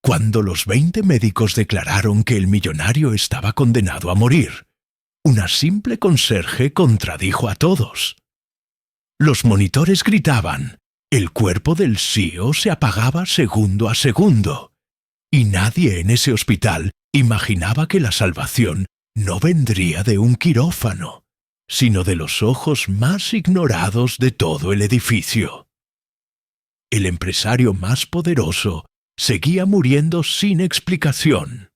Cuando los 20 médicos declararon que el millonario estaba condenado a morir, una simple conserje contradijo a todos. Los monitores gritaban, el cuerpo del CEO se apagaba segundo a segundo, y nadie en ese hospital imaginaba que la salvación no vendría de un quirófano, sino de los ojos más ignorados de todo el edificio. El empresario más poderoso seguía muriendo sin explicación.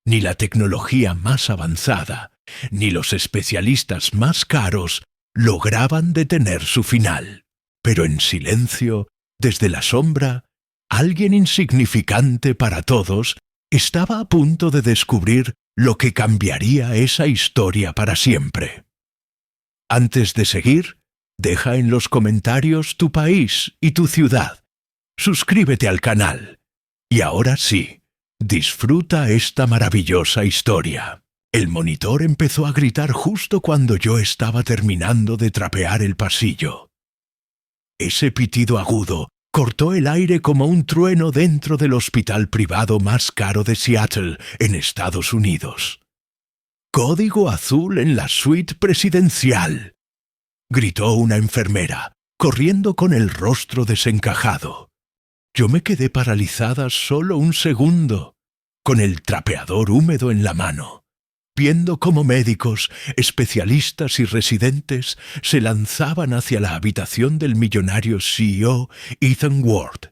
Ni la tecnología más avanzada, ni los especialistas más caros lograban detener su final. Pero en silencio, desde la sombra, alguien insignificante para todos estaba a punto de descubrir lo que cambiaría esa historia para siempre. Antes de seguir, deja en los comentarios tu país y tu ciudad. Suscríbete al canal. Y ahora sí, disfruta esta maravillosa historia. El monitor empezó a gritar justo cuando yo estaba terminando de trapear el pasillo. Ese pitido agudo cortó el aire como un trueno dentro del hospital privado más caro de Seattle, en Estados Unidos. «Código azul en la suite presidencial», gritó una enfermera, corriendo con el rostro desencajado. Yo me quedé paralizada solo un segundo, con el trapeador húmedo en la mano, viendo cómo médicos, especialistas y residentes se lanzaban hacia la habitación del millonario CEO Ethan Ward,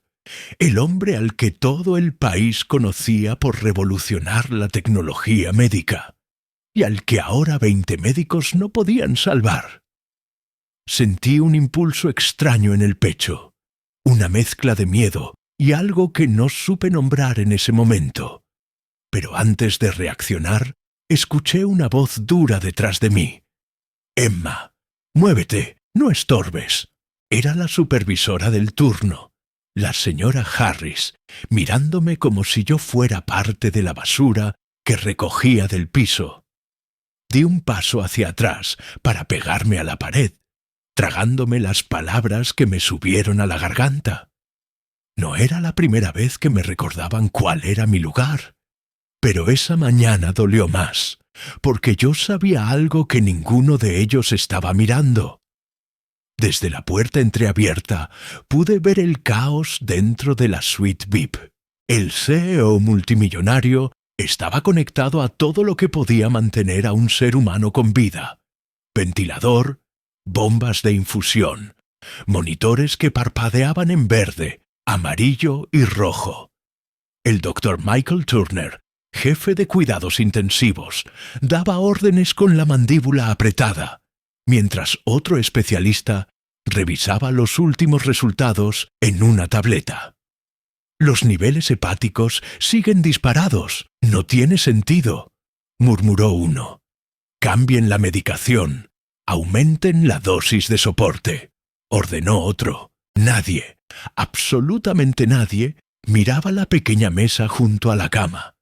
el hombre al que todo el país conocía por revolucionar la tecnología médica, y al que ahora 20 médicos no podían salvar. Sentí un impulso extraño en el pecho, una mezcla de miedo y algo que no supe nombrar en ese momento. Pero antes de reaccionar, escuché una voz dura detrás de mí. «Emma, muévete, no estorbes». Era la supervisora del turno, la señora Harris, mirándome como si yo fuera parte de la basura que recogía del piso. Di un paso hacia atrás para pegarme a la pared, tragándome las palabras que me subieron a la garganta. No era la primera vez que me recordaban cuál era mi lugar, pero esa mañana dolió más, porque yo sabía algo que ninguno de ellos estaba mirando. Desde la puerta entreabierta pude ver el caos dentro de la suite VIP. El CEO multimillonario estaba conectado a todo lo que podía mantener a un ser humano con vida: ventilador, bombas de infusión, monitores que parpadeaban en verde, amarillo y rojo. El Dr. Michael Turner, jefe de cuidados intensivos, daba órdenes con la mandíbula apretada, mientras otro especialista revisaba los últimos resultados en una tableta. «Los niveles hepáticos siguen disparados. No tiene sentido», murmuró uno. «Cambien la medicación. Aumenten la dosis de soporte», ordenó otro. Nadie, absolutamente nadie, miraba la pequeña mesa junto a la cama,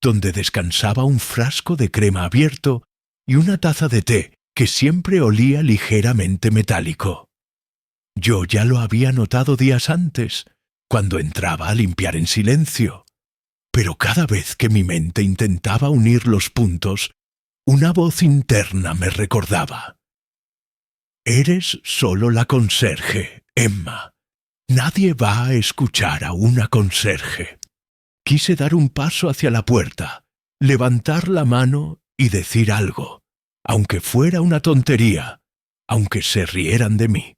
donde descansaba un frasco de crema abierto y una taza de té que siempre olía ligeramente metálico. Yo ya lo había notado días antes, cuando entraba a limpiar en silencio, pero cada vez que mi mente intentaba unir los puntos, una voz interna me recordaba: «Eres solo la conserje, Emma. Nadie va a escuchar a una conserje». Quise dar un paso hacia la puerta, levantar la mano y decir algo, aunque fuera una tontería, aunque se rieran de mí.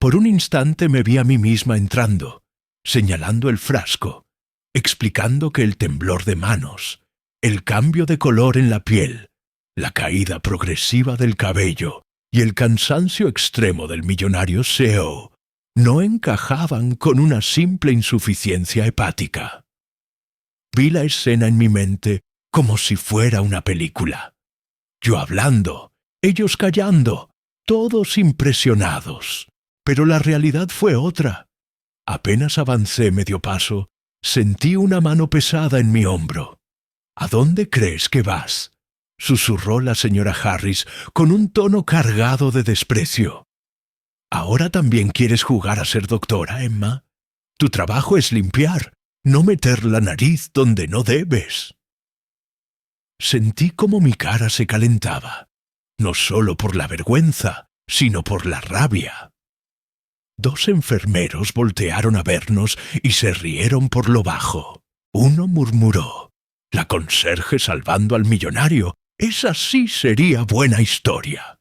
Por un instante me vi a mí misma entrando, señalando el frasco, explicando que el temblor de manos, el cambio de color en la piel, la caída progresiva del cabello y el cansancio extremo del millonario CEO no encajaban con una simple insuficiencia hepática. Vi la escena en mi mente como si fuera una película. Yo hablando, ellos callando, todos impresionados. Pero la realidad fue otra. Apenas avancé medio paso, sentí una mano pesada en mi hombro. «¿A dónde crees que vas?», susurró la señora Harris con un tono cargado de desprecio. «¿Ahora también quieres jugar a ser doctora, Emma? Tu trabajo es limpiar, no meter la nariz donde no debes. Sentí como mi cara se calentaba, no solo por la vergüenza, sino por la rabia. 2 enfermeros voltearon a vernos y se rieron por lo bajo. Uno murmuró: «La conserje salvando al millonario, esa sí sería buena historia».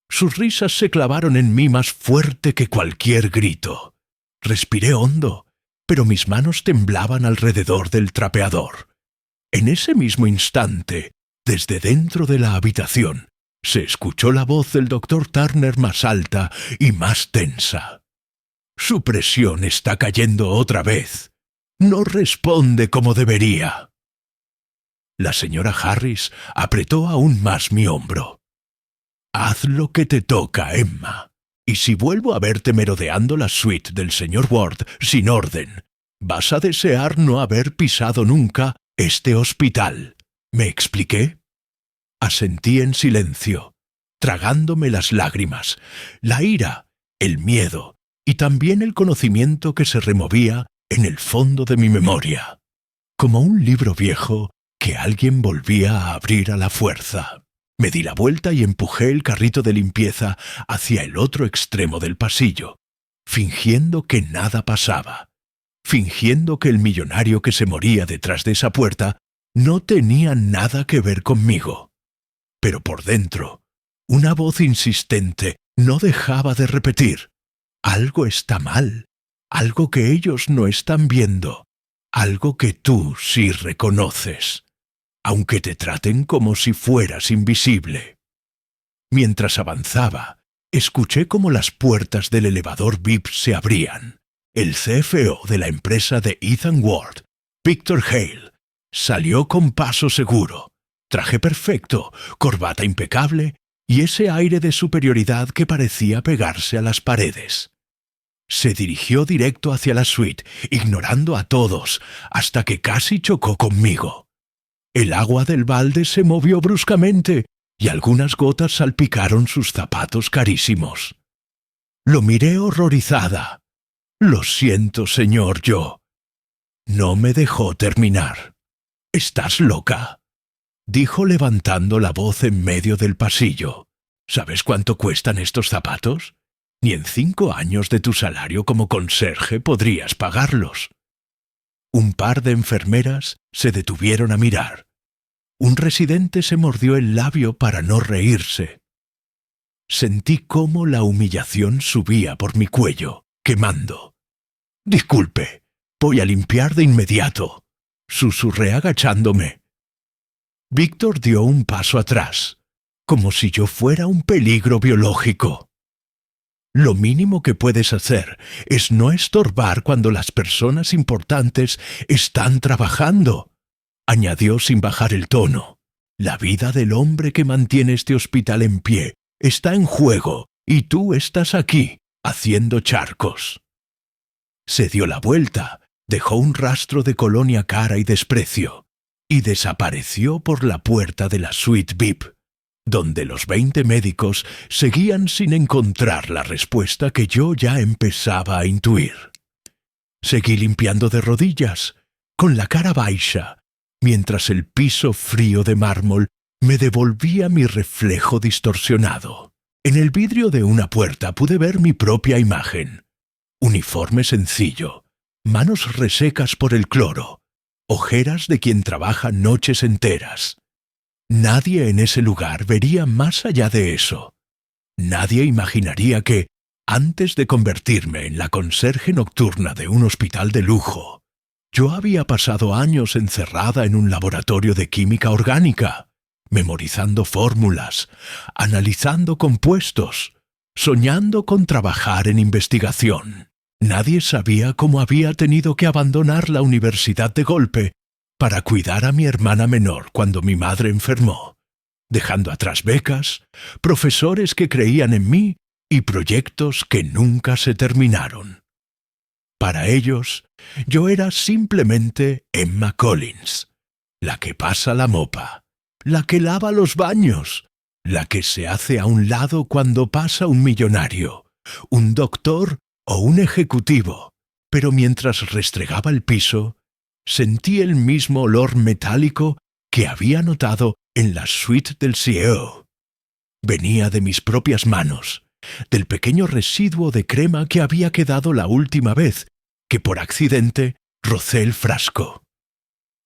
Sus risas se clavaron en mí más fuerte que cualquier grito. Respiré hondo, pero mis manos temblaban alrededor del trapeador. En ese mismo instante, desde dentro de la habitación, se escuchó la voz del doctor Turner más alta y más tensa. «Su presión está cayendo otra vez. No responde como debería». La señora Harris apretó aún más mi hombro. «Haz lo que te toca, Emma, y si vuelvo a verte merodeando la suite del señor Ward sin orden, vas a desear no haber pisado nunca este hospital». ¿Me expliqué? Asentí en silencio, tragándome las lágrimas, la ira, el miedo y también el conocimiento que se removía en el fondo de mi memoria, como un libro viejo que alguien volvía a abrir a la fuerza. Me di la vuelta y empujé el carrito de limpieza hacia el otro extremo del pasillo, fingiendo que nada pasaba, fingiendo que el millonario que se moría detrás de esa puerta no tenía nada que ver conmigo. Pero por dentro, una voz insistente no dejaba de repetir: «Algo está mal, algo que ellos no están viendo, algo que tú sí reconoces, aunque te traten como si fueras invisible». Mientras avanzaba, escuché cómo las puertas del elevador VIP se abrían. El CFO de la empresa de Ethan Ward, Victor Hale, salió con paso seguro, traje perfecto, corbata impecable y ese aire de superioridad que parecía pegarse a las paredes. Se dirigió directo hacia la suite, ignorando a todos, hasta que casi chocó conmigo. El agua del balde se movió bruscamente y algunas gotas salpicaron sus zapatos carísimos. Lo miré horrorizada. «Lo siento, señor, yo». No me dejó terminar. «¿Estás loca?», dijo levantando la voz en medio del pasillo. «¿Sabes cuánto cuestan estos zapatos? Ni en 5 años de tu salario como conserje podrías pagarlos». Un par de enfermeras se detuvieron a mirar. Un residente se mordió el labio para no reírse. Sentí cómo la humillación subía por mi cuello, quemando. «Disculpe, voy a limpiar de inmediato», susurré agachándome. Víctor dio un paso atrás, como si yo fuera un peligro biológico. «Lo mínimo que puedes hacer es no estorbar cuando las personas importantes están trabajando», añadió sin bajar el tono. «La vida del hombre que mantiene este hospital en pie está en juego y tú estás aquí, haciendo charcos». Se dio la vuelta, dejó un rastro de colonia cara y desprecio, y desapareció por la puerta de la suite VIP, donde los 20 médicos seguían sin encontrar la respuesta que yo ya empezaba a intuir. Seguí limpiando de rodillas, con la cara baixa, mientras el piso frío de mármol me devolvía mi reflejo distorsionado. En el vidrio de una puerta pude ver mi propia imagen. Uniforme sencillo, manos resecas por el cloro, ojeras de quien trabaja noches enteras. Nadie en ese lugar vería más allá de eso. Nadie imaginaría que, antes de convertirme en la conserje nocturna de un hospital de lujo, yo había pasado años encerrada en un laboratorio de química orgánica, memorizando fórmulas, analizando compuestos, soñando con trabajar en investigación. Nadie sabía cómo había tenido que abandonar la universidad de golpe para cuidar a mi hermana menor cuando mi madre enfermó, dejando atrás becas, profesores que creían en mí y proyectos que nunca se terminaron. Para ellos, yo era simplemente Emma Collins, la que pasa la mopa, la que lava los baños, la que se hace a un lado cuando pasa un millonario, un doctor o un ejecutivo, pero mientras restregaba el piso, Sentí el mismo olor metálico que había notado en la suite del CEO. Venía de mis propias manos, del pequeño residuo de crema que había quedado la última vez que por accidente rocé el frasco.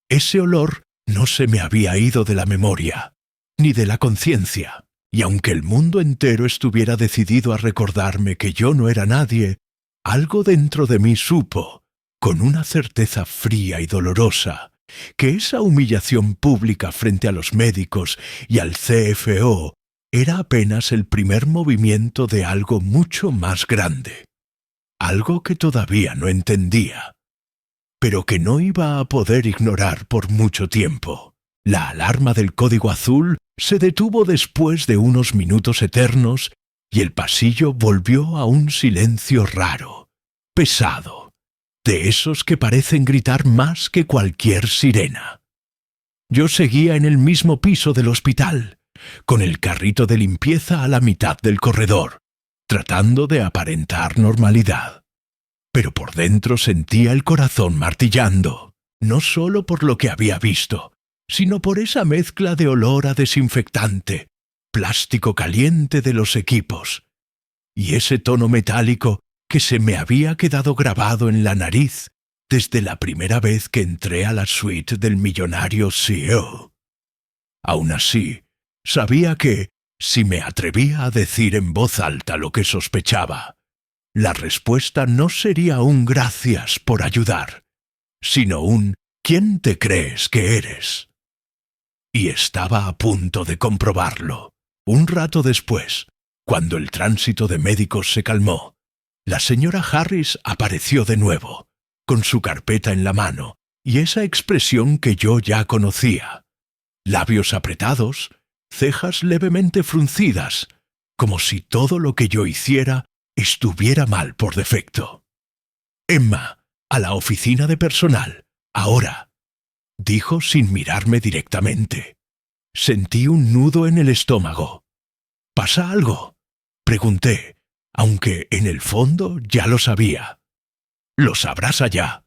Ese olor no se me había ido de la memoria, ni de la conciencia, y aunque el mundo entero estuviera decidido a recordarme que yo no era nadie, algo dentro de mí supo, con una certeza fría y dolorosa, que esa humillación pública frente a los médicos y al CFO era apenas el primer movimiento de algo mucho más grande. Algo que todavía no entendía, pero que no iba a poder ignorar por mucho tiempo. La alarma del código azul se detuvo después de unos minutos eternos y el pasillo volvió a un silencio raro, pesado, de esos que parecen gritar más que cualquier sirena. Yo seguía en el mismo piso del hospital, con el carrito de limpieza a la mitad del corredor, tratando de aparentar normalidad. Pero por dentro sentía el corazón martillando, no solo por lo que había visto, sino por esa mezcla de olor a desinfectante, plástico caliente de los equipos, y ese tono metálico que se me había quedado grabado en la nariz desde la primera vez que entré a la suite del millonario CEO. Aún así, sabía que, si me atrevía a decir en voz alta lo que sospechaba, la respuesta no sería un gracias por ayudar, sino un ¿quién te crees que eres? Y estaba a punto de comprobarlo. Un rato después, cuando el tránsito de médicos se calmó, la señora Harris apareció de nuevo, con su carpeta en la mano y esa expresión que yo ya conocía. Labios apretados, cejas levemente fruncidas, como si todo lo que yo hiciera estuviera mal por defecto. «Emma, a la oficina de personal, ahora», dijo sin mirarme directamente. Sentí un nudo en el estómago. «¿Pasa algo?», pregunté, aunque en el fondo ya lo sabía. «Lo sabrás allá.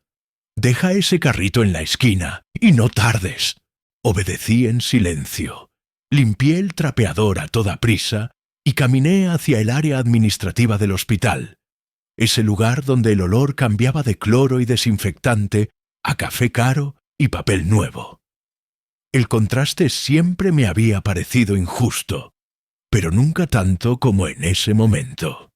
Deja ese carrito en la esquina y no tardes». Obedecí en silencio. Limpié el trapeador a toda prisa y caminé hacia el área administrativa del hospital, ese lugar donde el olor cambiaba de cloro y desinfectante a café caro y papel nuevo. El contraste siempre me había parecido injusto, pero nunca tanto como en ese momento.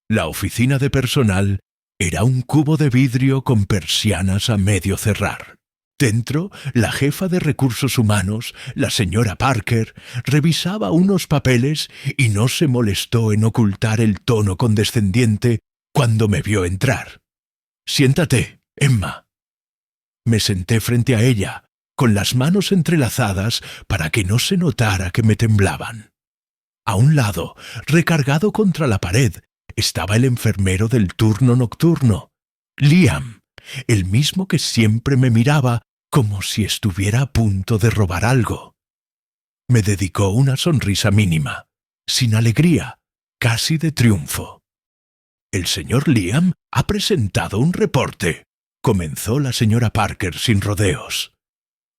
La oficina de personal era un cubo de vidrio con persianas a medio cerrar. Dentro, la jefa de recursos humanos, la señora Parker, revisaba unos papeles y no se molestó en ocultar el tono condescendiente cuando me vio entrar. «Siéntate, Emma». Me senté frente a ella, con las manos entrelazadas para que no se notara que me temblaban. A un lado, recargado contra la pared, estaba el enfermero del turno nocturno, Liam, el mismo que siempre me miraba como si estuviera a punto de robar algo. Me dedicó una sonrisa mínima, sin alegría, casi de triunfo. «El señor Liam ha presentado un reporte», comenzó la señora Parker sin rodeos.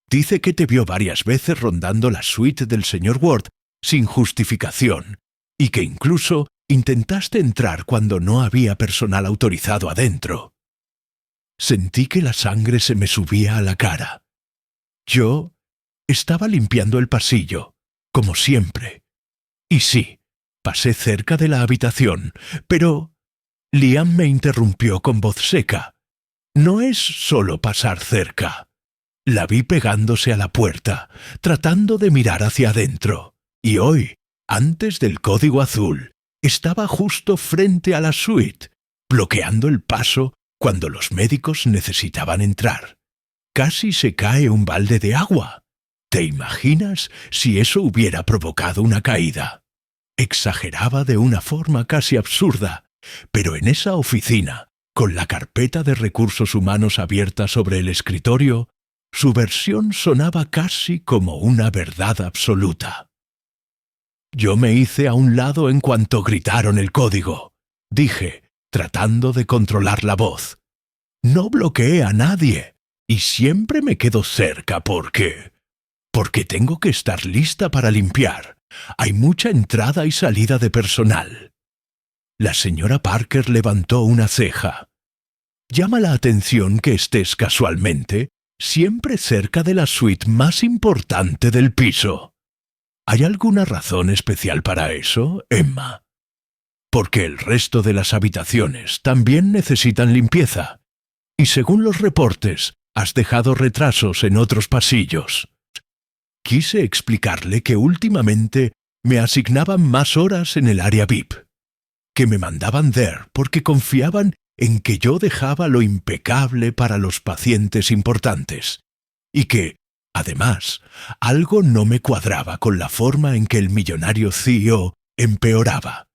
«Dice que te vio varias veces rondando la suite del señor Ward sin justificación y que incluso intentaste entrar cuando no había personal autorizado adentro». Sentí que la sangre se me subía a la cara. Yo estaba limpiando el pasillo, como siempre. Y sí, pasé cerca de la habitación, pero Liam me interrumpió con voz seca. «No es solo pasar cerca». La vi pegándose a la puerta, tratando de mirar hacia adentro, y hoy, antes del código azul, estaba justo frente a la suite, bloqueando el paso cuando los médicos necesitaban entrar. Casi se cae un balde de agua. ¿Te imaginas si eso hubiera provocado una caída? Exageraba de una forma casi absurda, pero en esa oficina, con la carpeta de recursos humanos abierta sobre el escritorio, su versión sonaba casi como una verdad absoluta. Yo me hice a un lado en cuanto gritaron el código. Dije, tratando de controlar la voz: «No bloqueé a nadie, Y siempre me quedo cerca porque tengo que estar lista para limpiar. Hay mucha entrada y salida de personal. La señora Parker levantó una ceja. Llama la atención que estés casualmente siempre cerca de la suite más importante del piso. ¿Hay alguna razón especial para eso, Emma? Porque el resto de las habitaciones también necesitan limpieza. Y según los reportes, has dejado retrasos en otros pasillos. Quise explicarle que últimamente me asignaban más horas en el área VIP, que me mandaban there porque confiaban en que yo dejaba lo impecable para los pacientes importantes, y que, además, algo no me cuadraba con la forma en que el millonario CEO empeoraba.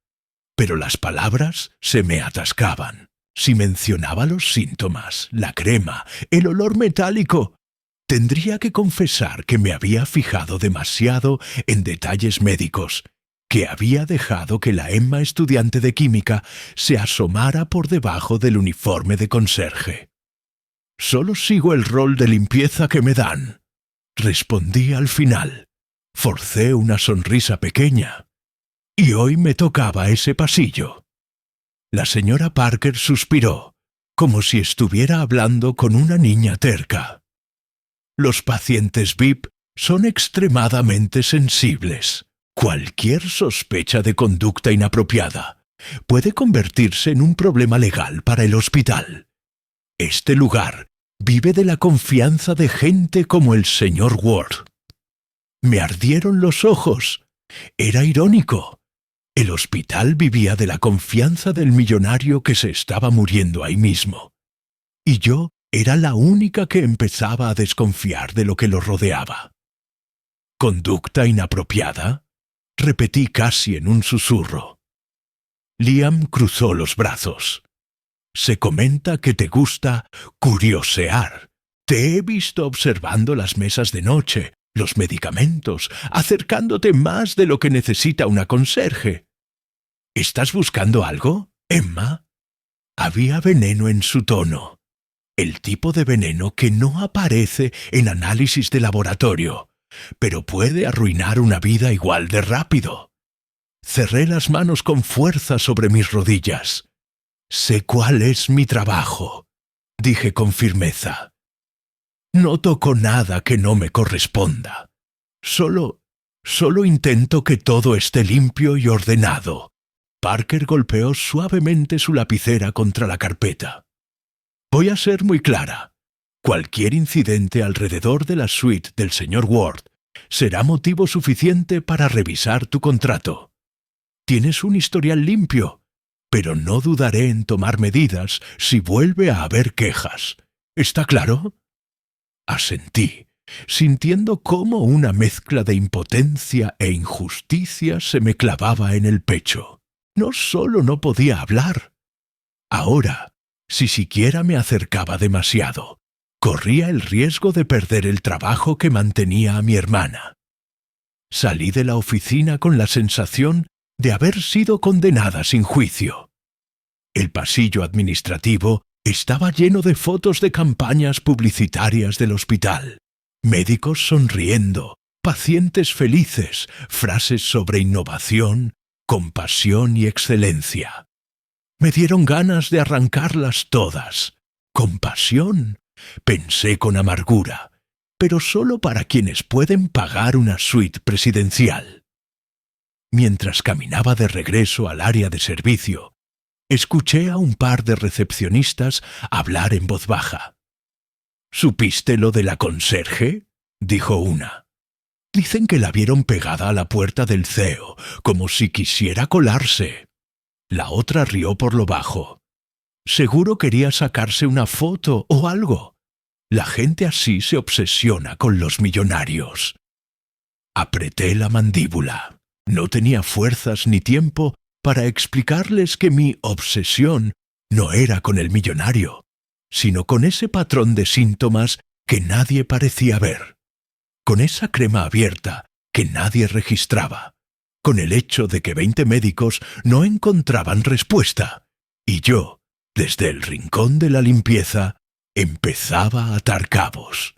Pero las palabras se me atascaban. Si mencionaba los síntomas, la crema, el olor metálico, tendría que confesar que me había fijado demasiado en detalles médicos, que había dejado que la Emma estudiante de química se asomara por debajo del uniforme de conserje. «Solo sigo el rol de limpieza que me dan», respondí al final. Forcé una sonrisa pequeña. Y hoy me tocaba ese pasillo. La señora Parker suspiró, como si estuviera hablando con una niña terca. Los pacientes VIP son extremadamente sensibles. Cualquier sospecha de conducta inapropiada puede convertirse en un problema legal para el hospital. Este lugar vive de la confianza de gente como el señor Ward. Me ardieron los ojos. Era irónico. El hospital vivía de la confianza del millonario que se estaba muriendo ahí mismo. Y yo era la única que empezaba a desconfiar de lo que lo rodeaba. ¿Conducta inapropiada?, repetí casi en un susurro. Liam cruzó los brazos. Se comenta que te gusta curiosear. Te he visto observando las mesas de noche, los medicamentos, acercándote más de lo que necesita una conserje. ¿Estás buscando algo, Emma? Había veneno en su tono. El tipo de veneno que no aparece en análisis de laboratorio, pero puede arruinar una vida igual de rápido. Cerré las manos con fuerza sobre mis rodillas. Sé cuál es mi trabajo, dije con firmeza. No toco nada que no me corresponda. Solo intento que todo esté limpio y ordenado. Parker golpeó suavemente su lapicera contra la carpeta. Voy a ser muy clara. Cualquier incidente alrededor de la suite del señor Ward será motivo suficiente para revisar tu contrato. Tienes un historial limpio, pero no dudaré en tomar medidas si vuelve a haber quejas. ¿Está claro? Asentí, sintiendo cómo una mezcla de impotencia e injusticia se me clavaba en el pecho. No solo no podía hablar. Ahora, si siquiera me acercaba demasiado, corría el riesgo de perder el trabajo que mantenía a mi hermana. Salí de la oficina con la sensación de haber sido condenada sin juicio. El pasillo administrativo estaba lleno de fotos de campañas publicitarias del hospital, médicos sonriendo, pacientes felices, frases sobre innovación, compasión y excelencia. Me dieron ganas de arrancarlas todas. ¿Compasión?, pensé con amargura, pero solo para quienes pueden pagar una suite presidencial. Mientras caminaba de regreso al área de servicio, escuché a un par de recepcionistas hablar en voz baja. ¿Supiste lo de la conserje?, dijo una. Dicen que la vieron pegada a la puerta del CEO, como si quisiera colarse. La otra rió por lo bajo. Seguro quería sacarse una foto o algo. La gente así se obsesiona con los millonarios. Apreté la mandíbula. No tenía fuerzas ni tiempo para explicarles que mi obsesión no era con el millonario, sino con ese patrón de síntomas que nadie parecía ver, con esa crema abierta que nadie registraba, con el hecho de que 20 médicos no encontraban respuesta, y yo, desde el rincón de la limpieza, empezaba a atar cabos.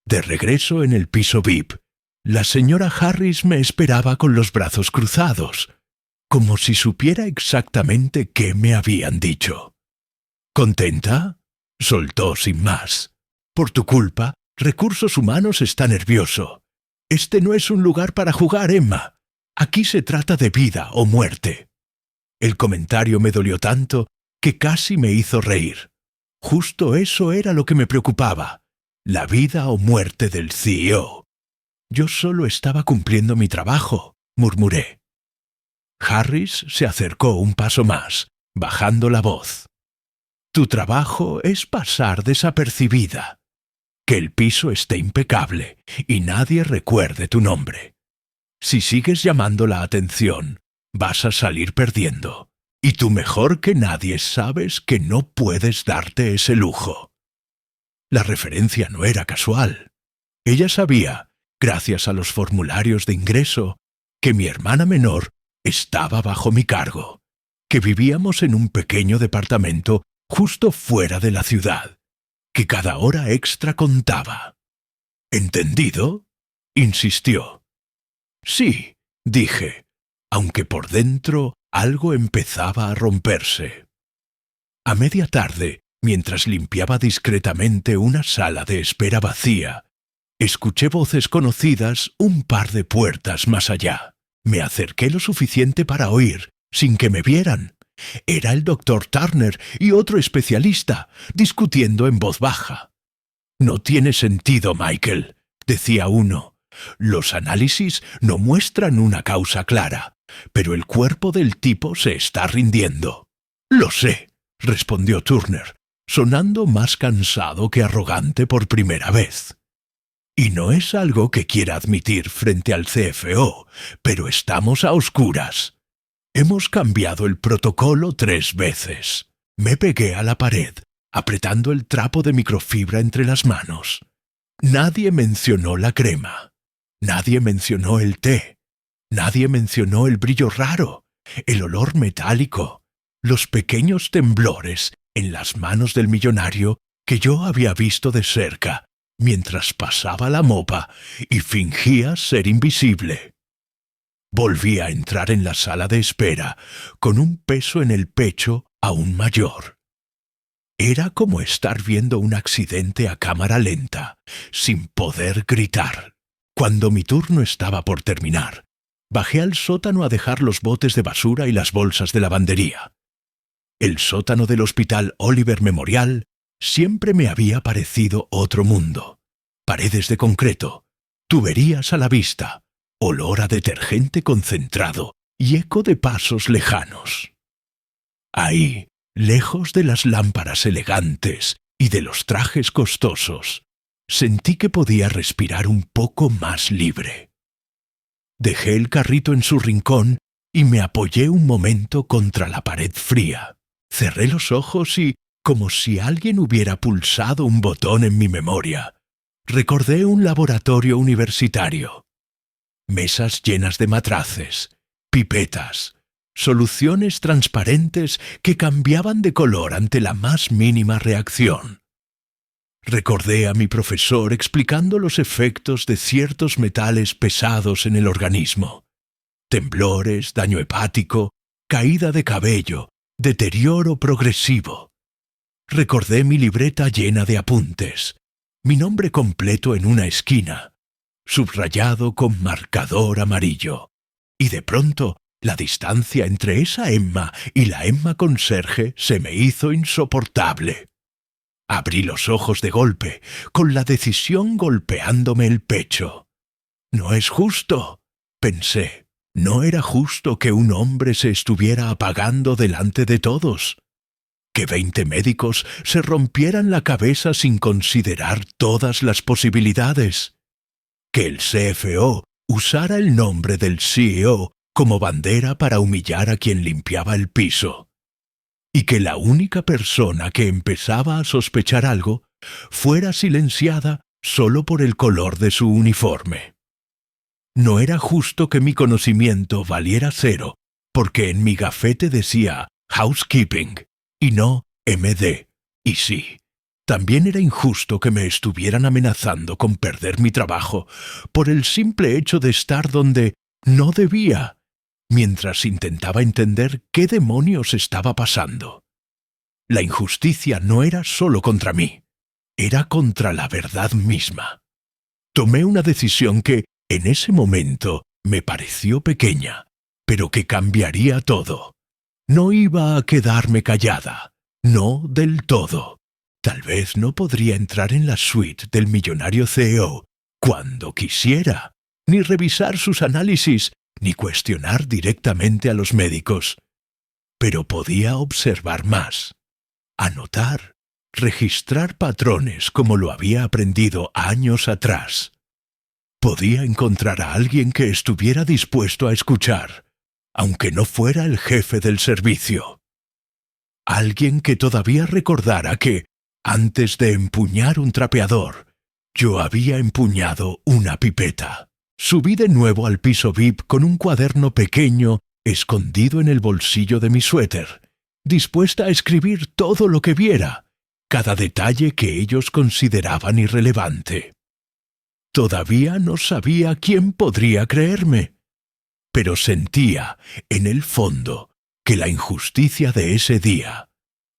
De regreso en el piso VIP, la señora Harris me esperaba con los brazos cruzados, como si supiera exactamente qué me habían dicho. ¿Contenta?, soltó sin más. Por tu culpa, Recursos Humanos está nervioso. Este no es un lugar para jugar, Emma. Aquí se trata de vida o muerte. El comentario me dolió tanto que casi me hizo reír. Justo eso era lo que me preocupaba, la vida o muerte del CEO. Yo solo estaba cumpliendo mi trabajo, murmuré. Harris se acercó un paso más, bajando la voz. Tu trabajo es pasar desapercibida. Que el piso esté impecable y nadie recuerde tu nombre. Si sigues llamando la atención, vas a salir perdiendo. Y tú mejor que nadie sabes que no puedes darte ese lujo. La referencia no era casual. Ella sabía, gracias a los formularios de ingreso, que mi hermana menor estaba bajo mi cargo, que vivíamos en un pequeño departamento justo fuera de la ciudad, que cada hora extra contaba. ¿Entendido?, insistió. Sí, dije, aunque por dentro algo empezaba a romperse. A media tarde, mientras limpiaba discretamente una sala de espera vacía, escuché voces conocidas un par de puertas más allá. Me acerqué lo suficiente para oír, sin que me vieran. Era el doctor Turner y otro especialista, discutiendo en voz baja. «No tiene sentido, Michael», decía uno. «Los análisis no muestran una causa clara, pero el cuerpo del tipo se está rindiendo». «Lo sé», respondió Turner, sonando más cansado que arrogante por primera vez. «Y no es algo que quiera admitir frente al CFO, pero estamos a oscuras. Hemos cambiado el protocolo 3 veces». Me pegué a la pared, apretando el trapo de microfibra entre las manos. Nadie mencionó la crema. Nadie mencionó el té. Nadie mencionó el brillo raro, el olor metálico, los pequeños temblores en las manos del millonario que yo había visto de cerca mientras pasaba la mopa y fingía ser invisible. Volví a entrar en la sala de espera con un peso en el pecho aún mayor. Era como estar viendo un accidente a cámara lenta, sin poder gritar. Cuando mi turno estaba por terminar, bajé al sótano a dejar los botes de basura y las bolsas de lavandería. El sótano del Hospital Oliver Memorial siempre me había parecido otro mundo. Paredes de concreto, tuberías a la vista, olor a detergente concentrado y eco de pasos lejanos. Ahí, lejos de las lámparas elegantes y de los trajes costosos, sentí que podía respirar un poco más libre. Dejé el carrito en su rincón y me apoyé un momento contra la pared fría. Cerré los ojos y, como si alguien hubiera pulsado un botón en mi memoria, recordé un laboratorio universitario. Mesas llenas de matraces, pipetas, soluciones transparentes que cambiaban de color ante la más mínima reacción. Recordé a mi profesor explicando los efectos de ciertos metales pesados en el organismo. Temblores, daño hepático, caída de cabello, deterioro progresivo. Recordé mi libreta llena de apuntes, mi nombre completo en una esquina, subrayado con marcador amarillo. Y de pronto, la distancia entre esa Emma y la Emma conserje se me hizo insoportable. Abrí los ojos de golpe, con la decisión golpeándome el pecho. «No es justo», pensé. No era justo que un hombre se estuviera apagando delante de todos. Que 20 médicos se rompieran la cabeza sin considerar todas las posibilidades. Que el CFO usara el nombre del CEO como bandera para humillar a quien limpiaba el piso. Y que la única persona que empezaba a sospechar algo fuera silenciada solo por el color de su uniforme. No era justo que mi conocimiento valiera 0, porque en mi gafete decía Housekeeping y no MD. Y sí, También era injusto que me estuvieran amenazando con perder mi trabajo por el simple hecho de estar donde no debía, mientras intentaba entender qué demonios estaba pasando. La injusticia no era solo contra mí, era contra la verdad misma. Tomé una decisión que, en ese momento, me pareció pequeña, pero que cambiaría todo. No iba a quedarme callada, no del todo. Tal vez no podría entrar en la suite del millonario CEO cuando quisiera, ni revisar sus análisis, ni cuestionar directamente a los médicos. Pero podía observar más, anotar, registrar patrones como lo había aprendido años atrás. Podía encontrar a alguien que estuviera dispuesto a escuchar, aunque no fuera el jefe del servicio. Alguien que todavía recordara que, antes de empuñar un trapeador, yo había empuñado una pipeta. Subí de nuevo al piso VIP con un cuaderno pequeño escondido en el bolsillo de mi suéter, dispuesta a escribir todo lo que viera, cada detalle que ellos consideraban irrelevante. Todavía no sabía quién podría creerme, pero sentía, en el fondo, que la injusticia de ese día,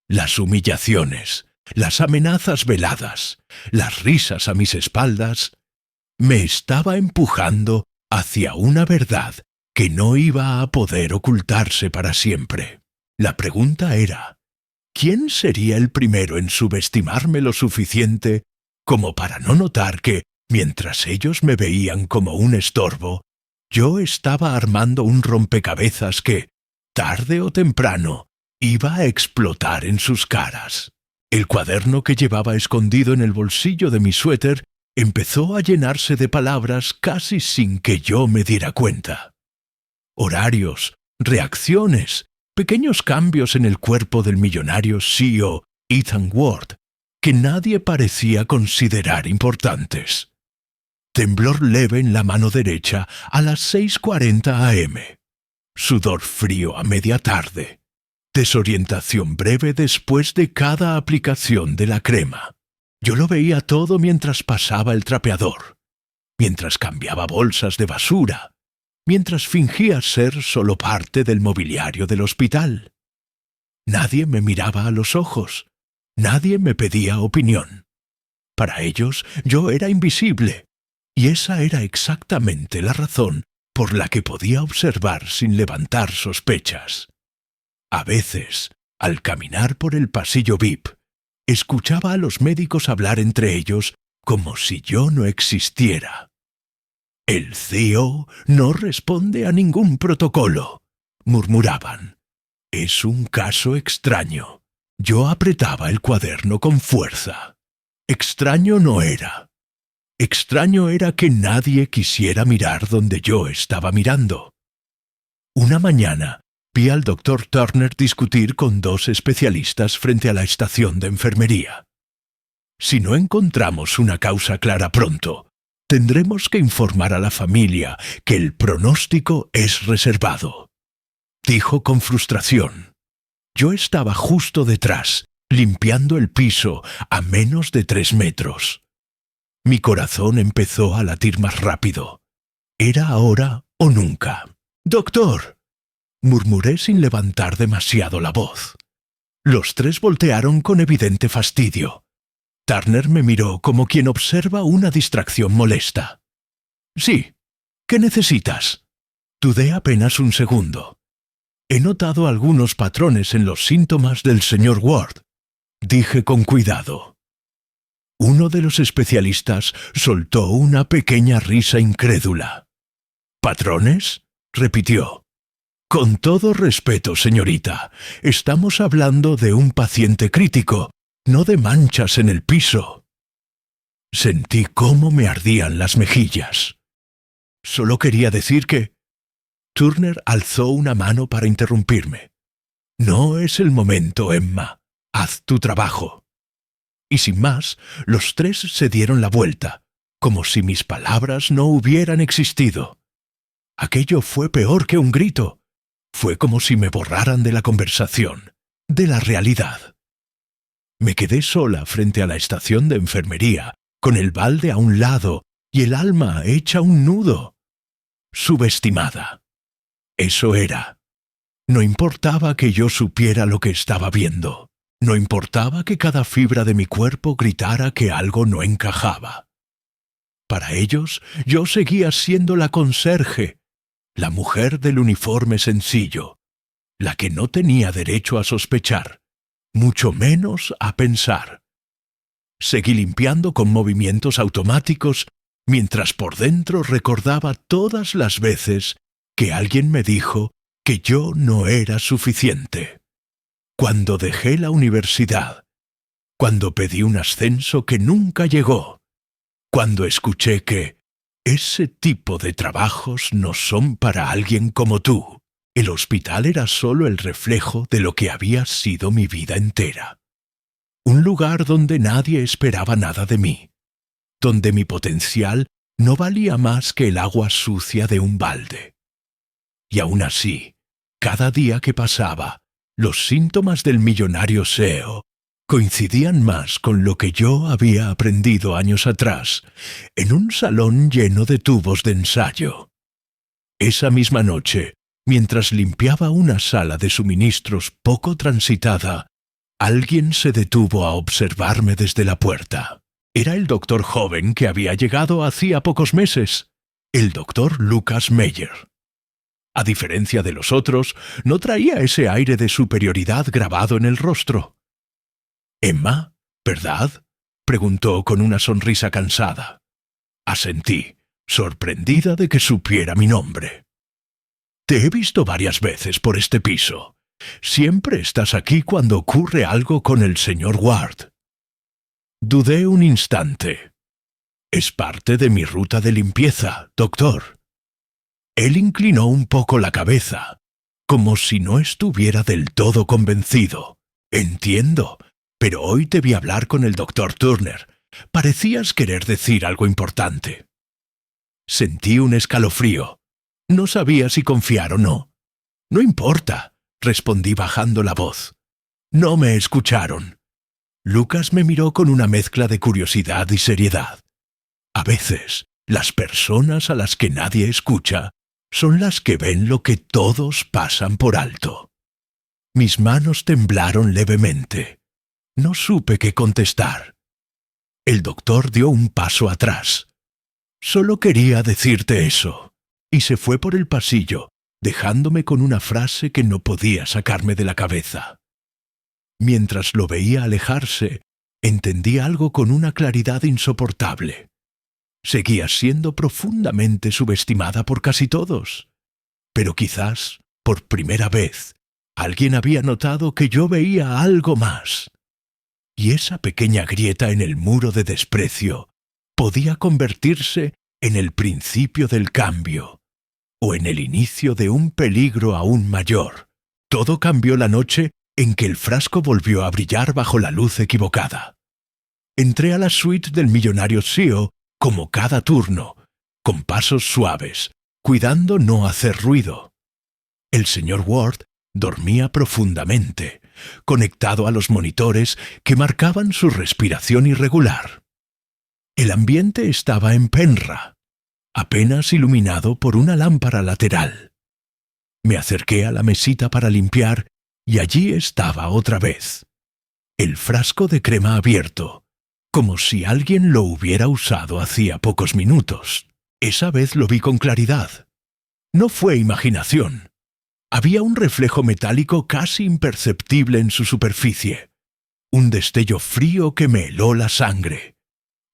las humillaciones, las amenazas veladas, las risas a mis espaldas, me estaba empujando hacia una verdad que no iba a poder ocultarse para siempre. La pregunta era, ¿quién sería el primero en subestimarme lo suficiente como para no notar que, mientras ellos me veían como un estorbo, yo estaba armando un rompecabezas que, tarde o temprano, iba a explotar en sus caras? El cuaderno que llevaba escondido en el bolsillo de mi suéter empezó a llenarse de palabras casi sin que yo me diera cuenta. Horarios, reacciones, pequeños cambios en el cuerpo del millonario CEO Ethan Ward, que nadie parecía considerar importantes. Temblor leve en la mano derecha a las 6:40 a.m. Sudor frío a media tarde. Desorientación breve después de cada aplicación de la crema. Yo lo veía todo mientras pasaba el trapeador, mientras cambiaba bolsas de basura, mientras fingía ser solo parte del mobiliario del hospital. Nadie me miraba a los ojos, nadie me pedía opinión. Para ellos yo era invisible, y esa era exactamente la razón por la que podía observar sin levantar sospechas. A veces, al caminar por el pasillo VIP, escuchaba a los médicos hablar entre ellos como si yo no existiera. «El CEO no responde a ningún protocolo», murmuraban. «Es un caso extraño». Yo apretaba el cuaderno con fuerza. Extraño no era. Extraño era que nadie quisiera mirar donde yo estaba mirando. Una mañana, vi al Dr. Turner discutir con dos especialistas frente a la estación de enfermería. Si no encontramos una causa clara pronto, tendremos que informar a la familia que el pronóstico es reservado, dijo con frustración. Yo estaba justo detrás, limpiando el piso a menos de 3 metros. Mi corazón empezó a latir más rápido. Era ahora o nunca. «Doctor», murmuré sin levantar demasiado la voz. Los tres voltearon con evidente fastidio. Turner me miró como quien observa una distracción molesta. «Sí, ¿qué necesitas?» Dudé apenas un segundo. «He notado algunos patrones en los síntomas del señor Ward», dije con cuidado. Uno de los especialistas soltó una pequeña risa incrédula. «¿Patrones?», repitió. «Con todo respeto, señorita, estamos hablando de un paciente crítico, no de manchas en el piso». Sentí cómo me ardían las mejillas. Solo quería decir que... Turner alzó una mano para interrumpirme. «No es el momento, Emma. Haz tu trabajo». Y sin más, los tres se dieron la vuelta, como si mis palabras no hubieran existido. Aquello fue peor que un grito. Fue como si me borraran de la conversación, de la realidad. Me quedé sola frente a la estación de enfermería, con el balde a un lado y el alma hecha un nudo. Subestimada. Eso era. No importaba que yo supiera lo que estaba viendo. No importaba que cada fibra de mi cuerpo gritara que algo no encajaba. Para ellos, yo seguía siendo la conserje, la mujer del uniforme sencillo, la que no tenía derecho a sospechar, mucho menos a pensar. Seguí limpiando con movimientos automáticos, mientras por dentro recordaba todas las veces que alguien me dijo que yo no era suficiente. Cuando dejé la universidad, cuando pedí un ascenso que nunca llegó, cuando escuché que ese tipo de trabajos no son para alguien como tú. El hospital era solo el reflejo de lo que había sido mi vida entera. Un lugar donde nadie esperaba nada de mí, donde mi potencial no valía más que el agua sucia de un balde. Y aún así, cada día que pasaba, los síntomas del millonario SEO coincidían más con lo que yo había aprendido años atrás, en un salón lleno de tubos de ensayo. Esa misma noche, mientras limpiaba una sala de suministros poco transitada, alguien se detuvo a observarme desde la puerta. Era el doctor joven que había llegado hacía pocos meses, el doctor Lucas Meyer. A diferencia de los otros, no traía ese aire de superioridad grabado en el rostro. «Emma, ¿verdad?», preguntó con una sonrisa cansada. Asentí, sorprendida de que supiera mi nombre. «Te he visto varias veces por este piso. Siempre estás aquí cuando ocurre algo con el señor Ward». Dudé un instante. «Es parte de mi ruta de limpieza, doctor». Él inclinó un poco la cabeza, como si no estuviera del todo convencido. «Entiendo, pero hoy te vi hablar con el doctor Turner. Parecías querer decir algo importante». Sentí un escalofrío. No sabía si confiar o no. «No importa», respondí bajando la voz. «No me escucharon». Lucas me miró con una mezcla de curiosidad y seriedad. A veces, las personas a las que nadie escucha son las que ven lo que todos pasan por alto. Mis manos temblaron levemente. No supe qué contestar. El doctor dio un paso atrás. «Solo quería decirte eso», y se fue por el pasillo, dejándome con una frase que no podía sacarme de la cabeza. Mientras lo veía alejarse, entendí algo con una claridad insoportable. Seguía siendo profundamente subestimada por casi todos. Pero quizás, por primera vez, alguien había notado que yo veía algo más. Y esa pequeña grieta en el muro de desprecio podía convertirse en el principio del cambio, o en el inicio de un peligro aún mayor. Todo cambió la noche en que el frasco volvió a brillar bajo la luz equivocada. Entré a la suite del millonario CEO como cada turno, con pasos suaves, cuidando no hacer ruido. El señor Ward dormía profundamente, conectado a los monitores que marcaban su respiración irregular. El ambiente estaba en penra, apenas iluminado por una lámpara lateral. Me acerqué a la mesita para limpiar y allí estaba otra vez. El frasco de crema abierto, como si alguien lo hubiera usado hacía pocos minutos. Esa vez lo vi con claridad. No fue imaginación. Había un reflejo metálico casi imperceptible en su superficie. Un destello frío que me heló la sangre.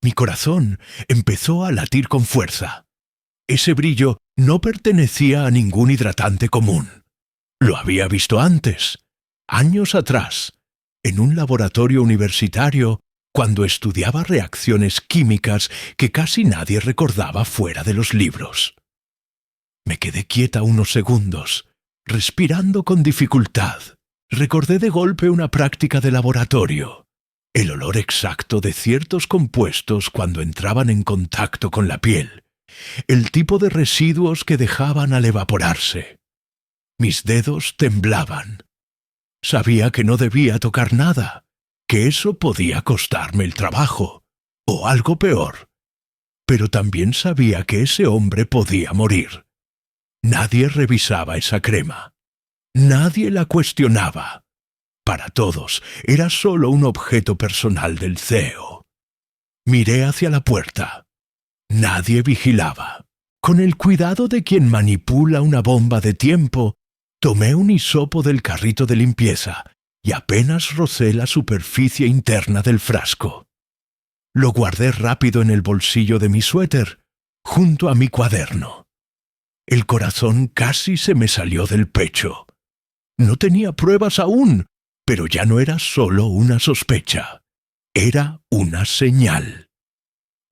Mi corazón empezó a latir con fuerza. Ese brillo no pertenecía a ningún hidratante común. Lo había visto antes, años atrás, en un laboratorio universitario, cuando estudiaba reacciones químicas que casi nadie recordaba fuera de los libros. Me quedé quieta unos segundos, respirando con dificultad. Recordé de golpe una práctica de laboratorio, el olor exacto de ciertos compuestos cuando entraban en contacto con la piel, el tipo de residuos que dejaban al evaporarse. Mis dedos temblaban. Sabía que no debía tocar nada, que eso podía costarme el trabajo, o algo peor. Pero también sabía que ese hombre podía morir. Nadie revisaba esa crema. Nadie la cuestionaba. Para todos, era solo un objeto personal del CEO. Miré hacia la puerta. Nadie vigilaba. Con el cuidado de quien manipula una bomba de tiempo, tomé un hisopo del carrito de limpieza y apenas rocé la superficie interna del frasco. Lo guardé rápido en el bolsillo de mi suéter, junto a mi cuaderno. El corazón casi se me salió del pecho. No tenía pruebas aún, pero ya no era solo una sospecha. Era una señal.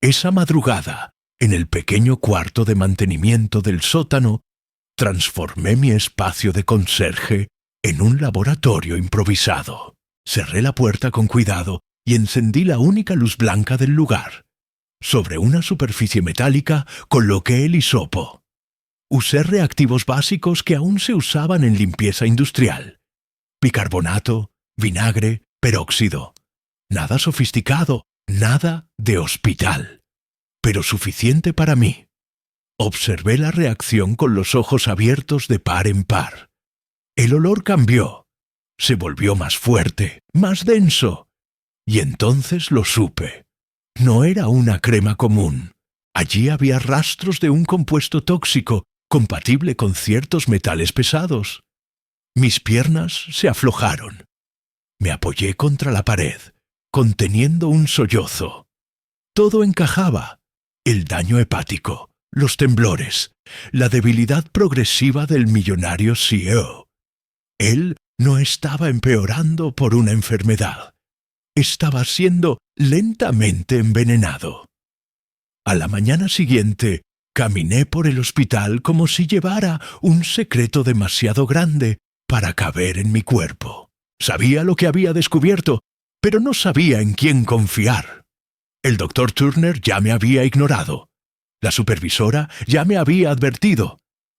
Esa madrugada, en el pequeño cuarto de mantenimiento del sótano, transformé mi espacio de conserje en un laboratorio improvisado. Cerré la puerta con cuidado y encendí la única luz blanca del lugar. Sobre una superficie metálica coloqué el hisopo. Usé reactivos básicos que aún se usaban en limpieza industrial. Bicarbonato, vinagre, peróxido. Nada sofisticado, nada de hospital. Pero suficiente para mí. Observé la reacción con los ojos abiertos de par en par. El olor cambió. Se volvió más fuerte, más denso. Y entonces lo supe. No era una crema común. Allí había rastros de un compuesto tóxico compatible con ciertos metales pesados. Mis piernas se aflojaron. Me apoyé contra la pared, conteniendo un sollozo. Todo encajaba. El daño hepático, los temblores, la debilidad progresiva del millonario CEO. Él no estaba empeorando por una enfermedad. Estaba siendo lentamente envenenado. A la mañana siguiente, caminé por el hospital como si llevara un secreto demasiado grande para caber en mi cuerpo. Sabía lo que había descubierto, pero no sabía en quién confiar. El doctor Turner ya me había ignorado. La supervisora ya me había advertido.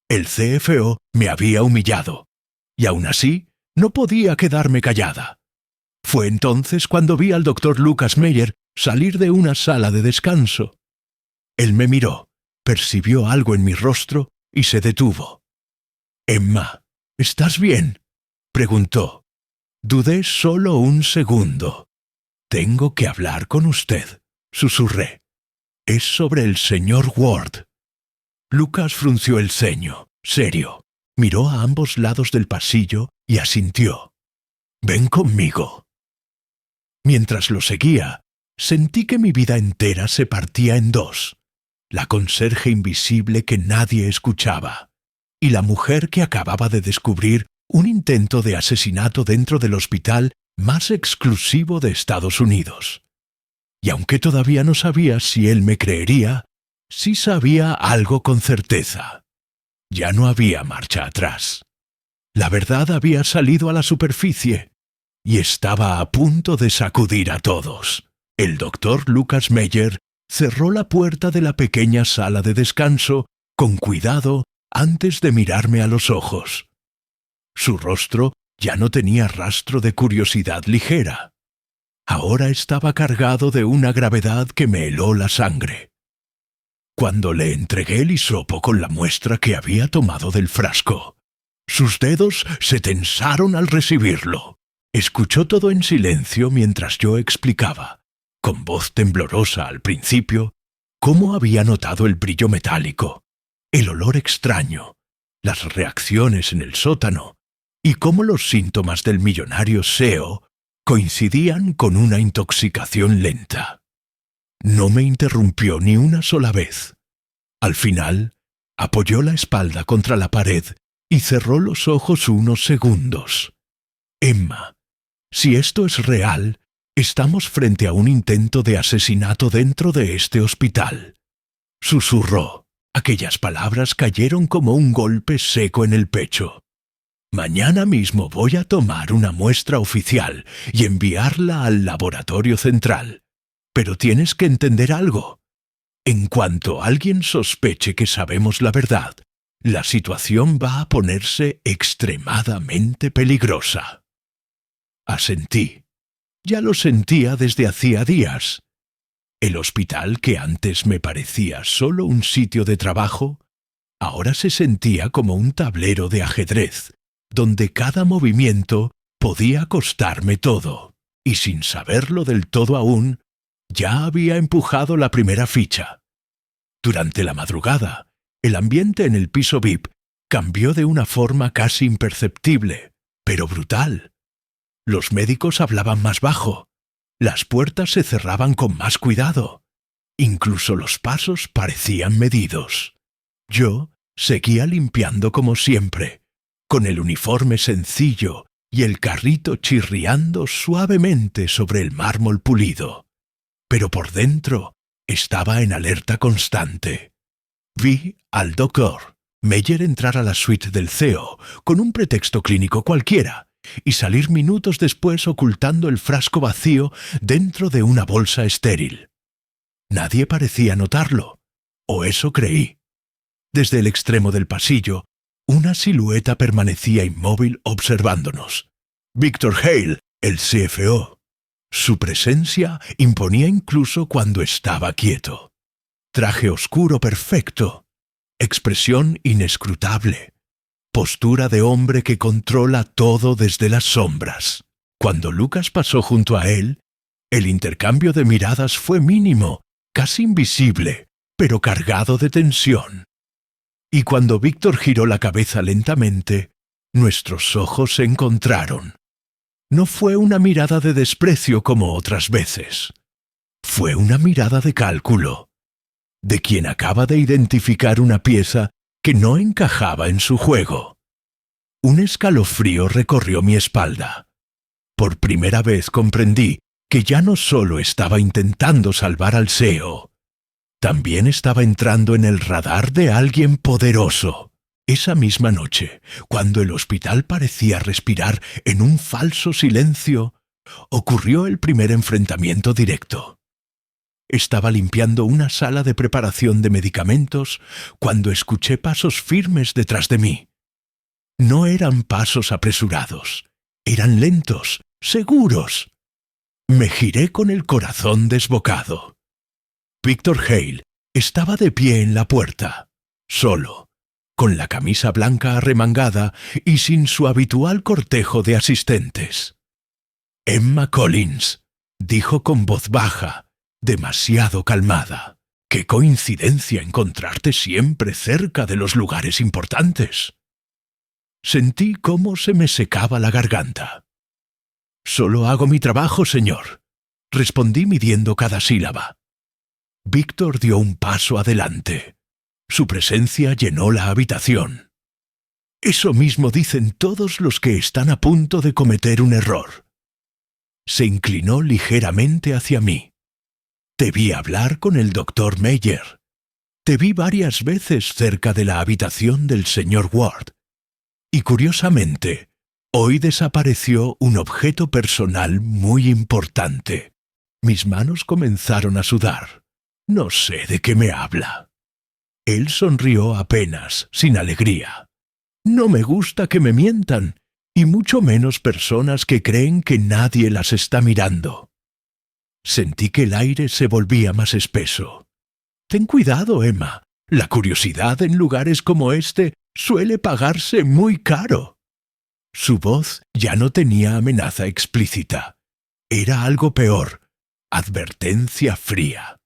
El CFO me había humillado. Y aún así, no podía quedarme callada. Fue entonces cuando vi al doctor Lucas Meyer salir de una sala de descanso. Él me miró, percibió algo en mi rostro y se detuvo. «Emma, ¿estás bien?», preguntó. Dudé solo un segundo. «Tengo que hablar con usted», susurré. «Es sobre el señor Ward». Lucas frunció el ceño, serio. Miró a ambos lados del pasillo y asintió. «Ven conmigo». Mientras lo seguía, sentí que mi vida entera se partía en dos. La conserje invisible que nadie escuchaba, y la mujer que acababa de descubrir un intento de asesinato dentro del hospital más exclusivo de Estados Unidos. Y aunque todavía no sabía si él me creería, sí sabía algo con certeza. Ya no había marcha atrás. La verdad había salido a la superficie y estaba a punto de sacudir a todos. El doctor Lucas Meyer cerró la puerta de la pequeña sala de descanso con cuidado antes de mirarme a los ojos. Su rostro ya no tenía rastro de curiosidad ligera. Ahora estaba cargado de una gravedad que me heló la sangre. Cuando le entregué el hisopo con la muestra que había tomado del frasco, sus dedos se tensaron al recibirlo. Escuchó todo en silencio mientras yo explicaba, con voz temblorosa al principio, cómo había notado el brillo metálico, el olor extraño, las reacciones en el sótano y cómo los síntomas del millonario CEO coincidían con una intoxicación lenta. No me interrumpió ni una sola vez. Al final, apoyó la espalda contra la pared y cerró los ojos unos segundos. «Emma, si esto es real, estamos frente a un intento de asesinato dentro de este hospital», susurró. Aquellas palabras cayeron como un golpe seco en el pecho. «Mañana mismo voy a tomar una muestra oficial y enviarla al laboratorio central. Pero tienes que entender algo. En cuanto alguien sospeche que sabemos la verdad, la situación va a ponerse extremadamente peligrosa». Asentí. Ya lo sentía desde hacía días. El hospital, que antes me parecía solo un sitio de trabajo, ahora se sentía como un tablero de ajedrez, donde cada movimiento podía costarme todo, y sin saberlo del todo aún, ya había empujado la primera ficha. Durante la madrugada, el ambiente en el piso VIP cambió de una forma casi imperceptible, pero brutal. Los médicos hablaban más bajo, las puertas se cerraban con más cuidado, incluso los pasos parecían medidos. Yo seguía limpiando como siempre, con el uniforme sencillo y el carrito chirriando suavemente sobre el mármol pulido. Pero por dentro estaba en alerta constante. Vi al doctor Meyer entrar a la suite del CEO con un pretexto clínico cualquiera y salir minutos después ocultando el frasco vacío dentro de una bolsa estéril. Nadie parecía notarlo, o eso creí. Desde el extremo del pasillo, una silueta permanecía inmóvil observándonos. Victor Hale, el CFO. Su presencia imponía incluso cuando estaba quieto. Traje oscuro perfecto, expresión inescrutable, postura de hombre que controla todo desde las sombras. Cuando Lucas pasó junto a él, el intercambio de miradas fue mínimo, casi invisible, pero cargado de tensión. Y cuando Víctor giró la cabeza lentamente, nuestros ojos se encontraron. No fue una mirada de desprecio como otras veces. Fue una mirada de cálculo, de quien acaba de identificar una pieza que no encajaba en su juego. Un escalofrío recorrió mi espalda. Por primera vez comprendí que ya no solo estaba intentando salvar al CEO, también estaba entrando en el radar de alguien poderoso. Esa misma noche, cuando el hospital parecía respirar en un falso silencio, ocurrió el primer enfrentamiento directo. Estaba limpiando una sala de preparación de medicamentos cuando escuché pasos firmes detrás de mí. No eran pasos apresurados, eran lentos, seguros. Me giré con el corazón desbocado. Victor Hale estaba de pie en la puerta, solo, con la camisa blanca arremangada y sin su habitual cortejo de asistentes. «Emma Collins», dijo con voz baja, demasiado calmada. «Qué coincidencia encontrarte siempre cerca de los lugares importantes». Sentí cómo se me secaba la garganta. «Solo hago mi trabajo, señor», respondí midiendo cada sílaba. Víctor dio un paso adelante. Su presencia llenó la habitación. Eso mismo dicen todos los que están a punto de cometer un error. Se inclinó ligeramente hacia mí. Te vi hablar con el doctor Meyer. Te vi varias veces cerca de la habitación del señor Ward. Y curiosamente, hoy desapareció un objeto personal muy importante. Mis manos comenzaron a sudar. No sé de qué me habla. Él sonrió apenas, sin alegría. No me gusta que me mientan, y mucho menos personas que creen que nadie las está mirando. Sentí que el aire se volvía más espeso. Ten cuidado, Emma. La curiosidad en lugares como este suele pagarse muy caro. Su voz ya no tenía amenaza explícita. Era algo peor, advertencia fría.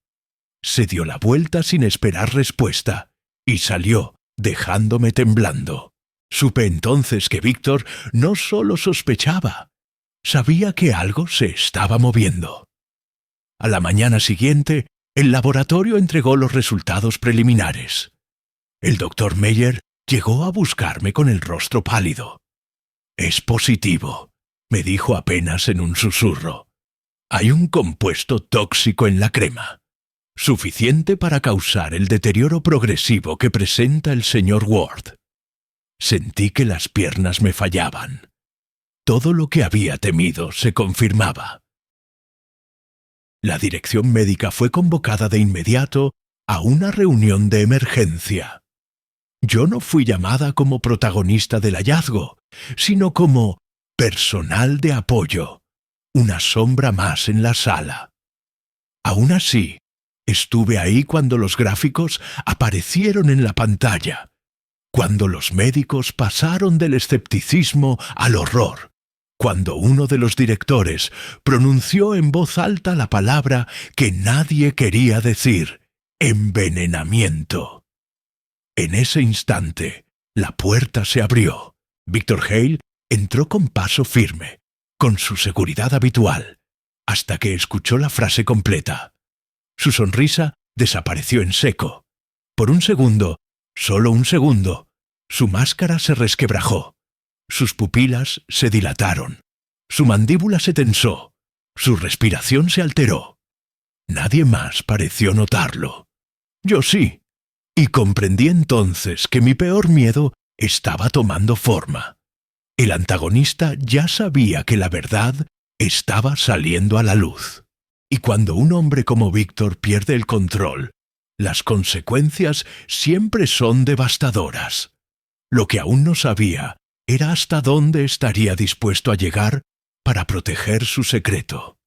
Se dio la vuelta sin esperar respuesta y salió, dejándome temblando. Supe entonces que Víctor no solo sospechaba, sabía que algo se estaba moviendo. A la mañana siguiente, el laboratorio entregó los resultados preliminares. El doctor Meyer llegó a buscarme con el rostro pálido. «Es positivo», me dijo apenas en un susurro. «Hay un compuesto tóxico en la crema, suficiente para causar el deterioro progresivo que presenta el señor Ward». Sentí que las piernas me fallaban. Todo lo que había temido se confirmaba. La dirección médica fue convocada de inmediato a una reunión de emergencia. Yo no fui llamada como protagonista del hallazgo, sino como personal de apoyo, una sombra más en la sala. Aún así, estuve ahí cuando los gráficos aparecieron en la pantalla, cuando los médicos pasaron del escepticismo al horror, cuando uno de los directores pronunció en voz alta la palabra que nadie quería decir: envenenamiento. En ese instante, la puerta se abrió. Victor Hale entró con paso firme, con su seguridad habitual, hasta que escuchó la frase completa. Su sonrisa desapareció en seco. Por un segundo, solo un segundo, su máscara se resquebrajó. Sus pupilas se dilataron. Su mandíbula se tensó. Su respiración se alteró. Nadie más pareció notarlo. Yo sí, y comprendí entonces que mi peor miedo estaba tomando forma. El antagonista ya sabía que la verdad estaba saliendo a la luz. Y cuando un hombre como Víctor pierde el control, las consecuencias siempre son devastadoras. Lo que aún no sabía era hasta dónde estaría dispuesto a llegar para proteger su secreto.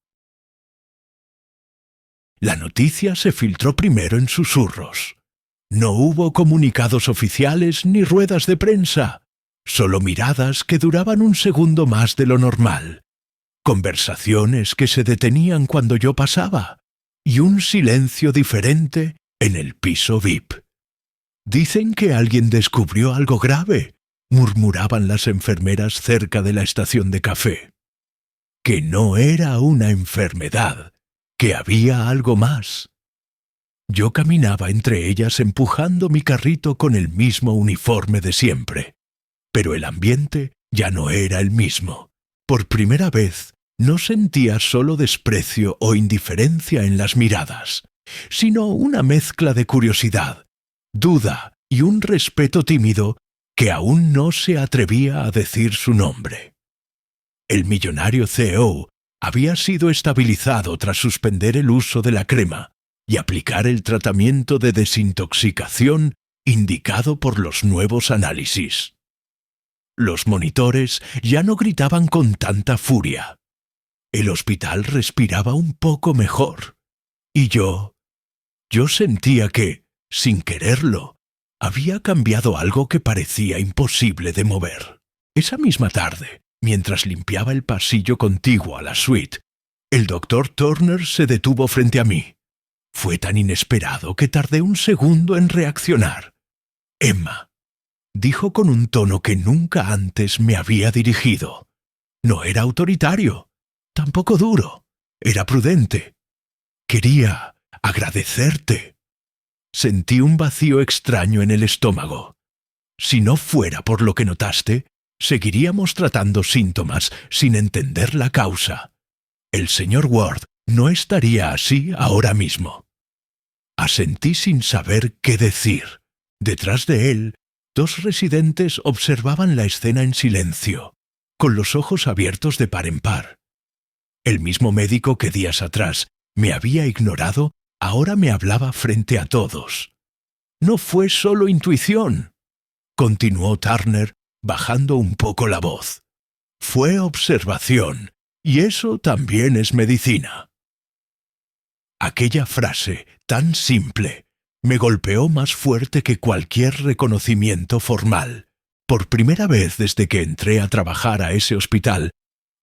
La noticia se filtró primero en susurros. No hubo comunicados oficiales ni ruedas de prensa, solo miradas que duraban un segundo más de lo normal, conversaciones que se detenían cuando yo pasaba, y un silencio diferente en el piso VIP. «Dicen que alguien descubrió algo grave», murmuraban las enfermeras cerca de la estación de café. Que no era una enfermedad, que había algo más. Yo caminaba entre ellas empujando mi carrito con el mismo uniforme de siempre, pero el ambiente ya no era el mismo. Por primera vez no sentía solo desprecio o indiferencia en las miradas, sino una mezcla de curiosidad, duda y un respeto tímido que aún no se atrevía a decir su nombre. El millonario CEO había sido estabilizado tras suspender el uso de la crema y aplicar el tratamiento de desintoxicación indicado por los nuevos análisis. Los monitores ya no gritaban con tanta furia. El hospital respiraba un poco mejor. Y yo sentía que, sin quererlo, había cambiado algo que parecía imposible de mover. Esa misma tarde, mientras limpiaba el pasillo contiguo a la suite, el doctor Turner se detuvo frente a mí. Fue tan inesperado que tardé un segundo en reaccionar. «Emma», dijo con un tono que nunca antes me había dirigido. No era autoritario, tampoco duro, era prudente. «Quería agradecerte». Sentí un vacío extraño en el estómago. Si no fuera por lo que notaste, seguiríamos tratando síntomas sin entender la causa. El señor Ward no estaría así ahora mismo. Asentí sin saber qué decir. Detrás de él, dos residentes observaban la escena en silencio, con los ojos abiertos de par en par. El mismo médico que días atrás me había ignorado, ahora me hablaba frente a todos. «No fue solo intuición», continuó Turner, bajando un poco la voz. «Fue observación, y eso también es medicina». Aquella frase, tan simple, me golpeó más fuerte que cualquier reconocimiento formal. Por primera vez desde que entré a trabajar a ese hospital,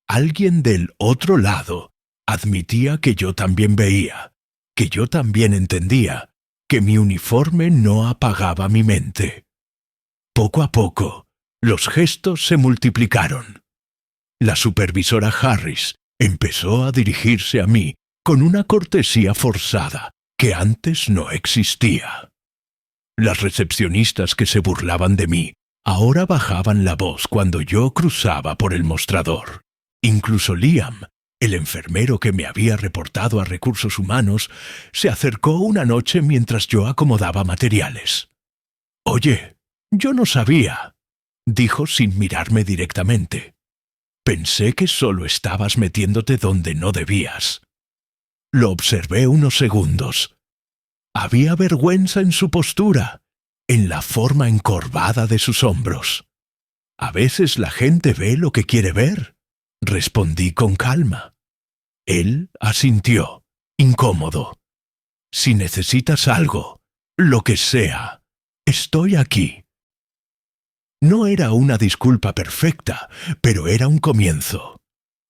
alguien del otro lado admitía que yo también veía, que yo también entendía, que mi uniforme no apagaba mi mente. Poco a poco, los gestos se multiplicaron. La supervisora Harris empezó a dirigirse a mí con una cortesía forzada que antes no existía. Las recepcionistas que se burlaban de mí ahora bajaban la voz cuando yo cruzaba por el mostrador. Incluso Liam, el enfermero que me había reportado a Recursos Humanos, se acercó una noche mientras yo acomodaba materiales. «Oye, yo no sabía», dijo sin mirarme directamente. «Pensé que solo estabas metiéndote donde no debías». Lo observé unos segundos. Había vergüenza en su postura, en la forma encorvada de sus hombros. «A veces la gente ve lo que quiere ver», respondí con calma. Él asintió, incómodo. Si necesitas algo, lo que sea, estoy aquí. No era una disculpa perfecta, pero era un comienzo.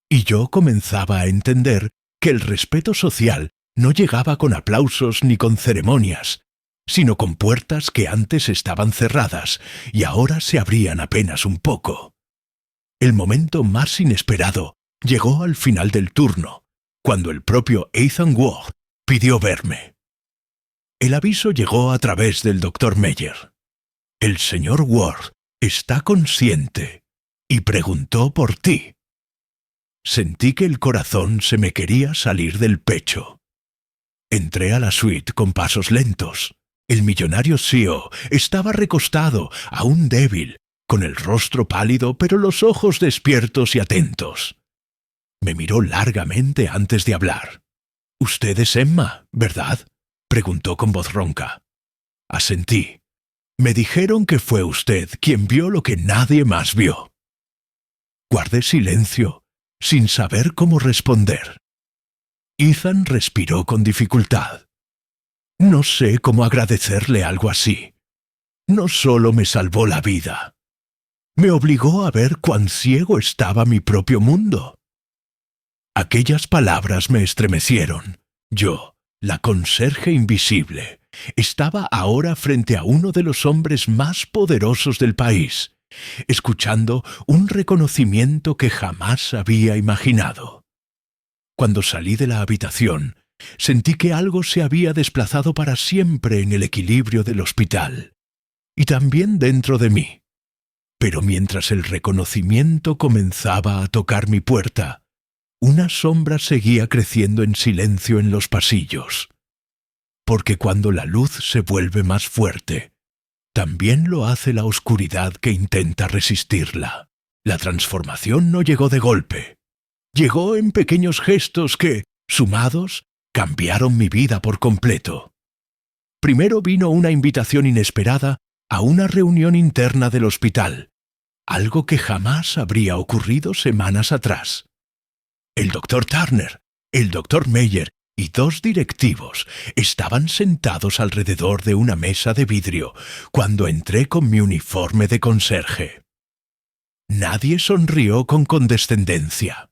Y yo comenzaba a entender que el respeto social no llegaba con aplausos ni con ceremonias, sino con puertas que antes estaban cerradas y ahora se abrían apenas un poco. El momento más inesperado llegó al final del turno, cuando el propio Ethan Ward pidió verme. El aviso llegó a través del Dr. Meyer. El señor Ward está consciente y preguntó por ti. Sentí que el corazón se me quería salir del pecho. Entré a la suite con pasos lentos. El millonario CEO estaba recostado, aún débil, con el rostro pálido pero los ojos despiertos y atentos. Me miró largamente antes de hablar. «Usted es Emma, ¿verdad?», preguntó con voz ronca. Asentí. Me dijeron que fue usted quien vio lo que nadie más vio. Guardé silencio, sin saber cómo responder. Ethan respiró con dificultad. No sé cómo agradecerle algo así. No solo me salvó la vida, me obligó a ver cuán ciego estaba mi propio mundo. Aquellas palabras me estremecieron. Yo, la conserje invisible, estaba ahora frente a uno de los hombres más poderosos del país, escuchando un reconocimiento que jamás había imaginado. Cuando salí de la habitación, sentí que algo se había desplazado para siempre en el equilibrio del hospital, y también dentro de mí. Pero mientras el reconocimiento comenzaba a tocar mi puerta, una sombra seguía creciendo en silencio en los pasillos. Porque cuando la luz se vuelve más fuerte, también lo hace la oscuridad que intenta resistirla. La transformación no llegó de golpe. Llegó en pequeños gestos que, sumados, cambiaron mi vida por completo. Primero vino una invitación inesperada a una reunión interna del hospital, algo que jamás habría ocurrido semanas atrás. El Dr. Turner, el Dr. Meyer y 2 directivos estaban sentados alrededor de una mesa de vidrio cuando entré con mi uniforme de conserje. Nadie sonrió con condescendencia.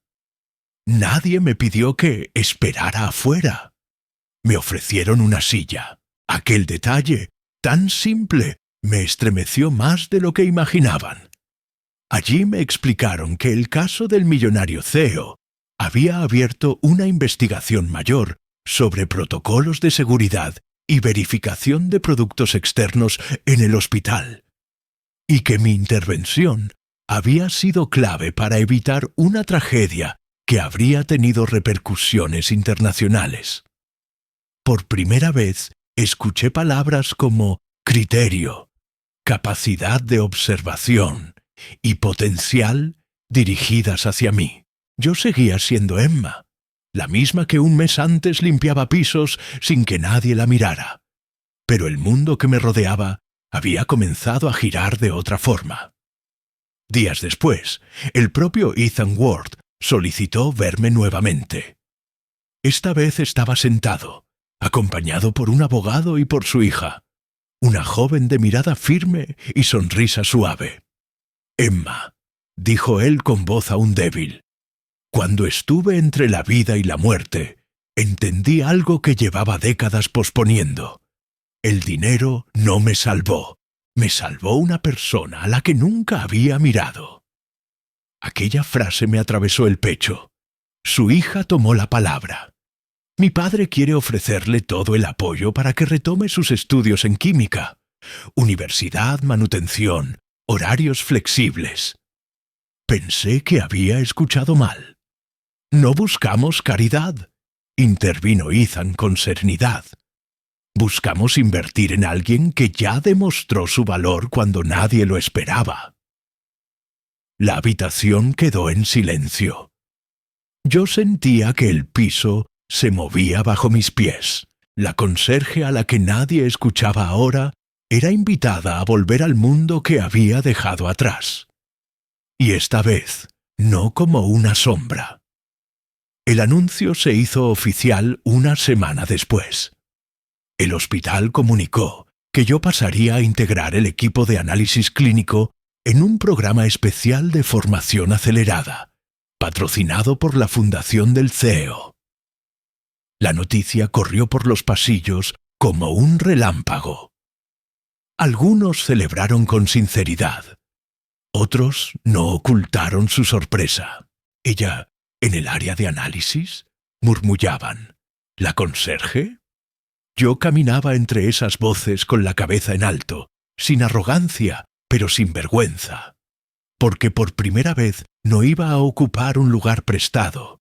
Nadie me pidió que esperara afuera. Me ofrecieron una silla. Aquel detalle, tan simple, me estremeció más de lo que imaginaban. Allí me explicaron que el caso del millonario CEO había abierto una investigación mayor sobre protocolos de seguridad y verificación de productos externos en el hospital, y que mi intervención había sido clave para evitar una tragedia que habría tenido repercusiones internacionales. Por primera vez escuché palabras como criterio, capacidad de observación y potencial dirigidas hacia mí. Yo seguía siendo Emma, la misma que un mes antes limpiaba pisos sin que nadie la mirara. Pero el mundo que me rodeaba había comenzado a girar de otra forma. Días después, el propio Ethan Ward solicitó verme nuevamente. Esta vez estaba sentado, acompañado por un abogado y por su hija, una joven de mirada firme y sonrisa suave. «Emma», dijo él con voz aún débil, «cuando estuve entre la vida y la muerte, entendí algo que llevaba décadas posponiendo. El dinero no me salvó una persona a la que nunca había mirado». Aquella frase me atravesó el pecho. Su hija tomó la palabra. «Mi padre quiere ofrecerle todo el apoyo para que retome sus estudios en química. Universidad, manutención, horarios flexibles». Pensé que había escuchado mal. «No buscamos caridad», intervino Ethan con serenidad. «Buscamos invertir en alguien que ya demostró su valor cuando nadie lo esperaba». La habitación quedó en silencio. Yo sentía que el piso se movía bajo mis pies. La conserje a la que nadie escuchaba ahora era invitada a volver al mundo que había dejado atrás. Y esta vez, no como una sombra. El anuncio se hizo oficial una semana después. El hospital comunicó que yo pasaría a integrar el equipo de análisis clínico en un programa especial de formación acelerada, patrocinado por la Fundación del CEO. La noticia corrió por los pasillos como un relámpago. Algunos celebraron con sinceridad. Otros no ocultaron su sorpresa. ¿Ella en el área de análisis?, murmullaban. ¿La conserje? Yo caminaba entre esas voces con la cabeza en alto, sin arrogancia, pero sin vergüenza, porque por primera vez no iba a ocupar un lugar prestado.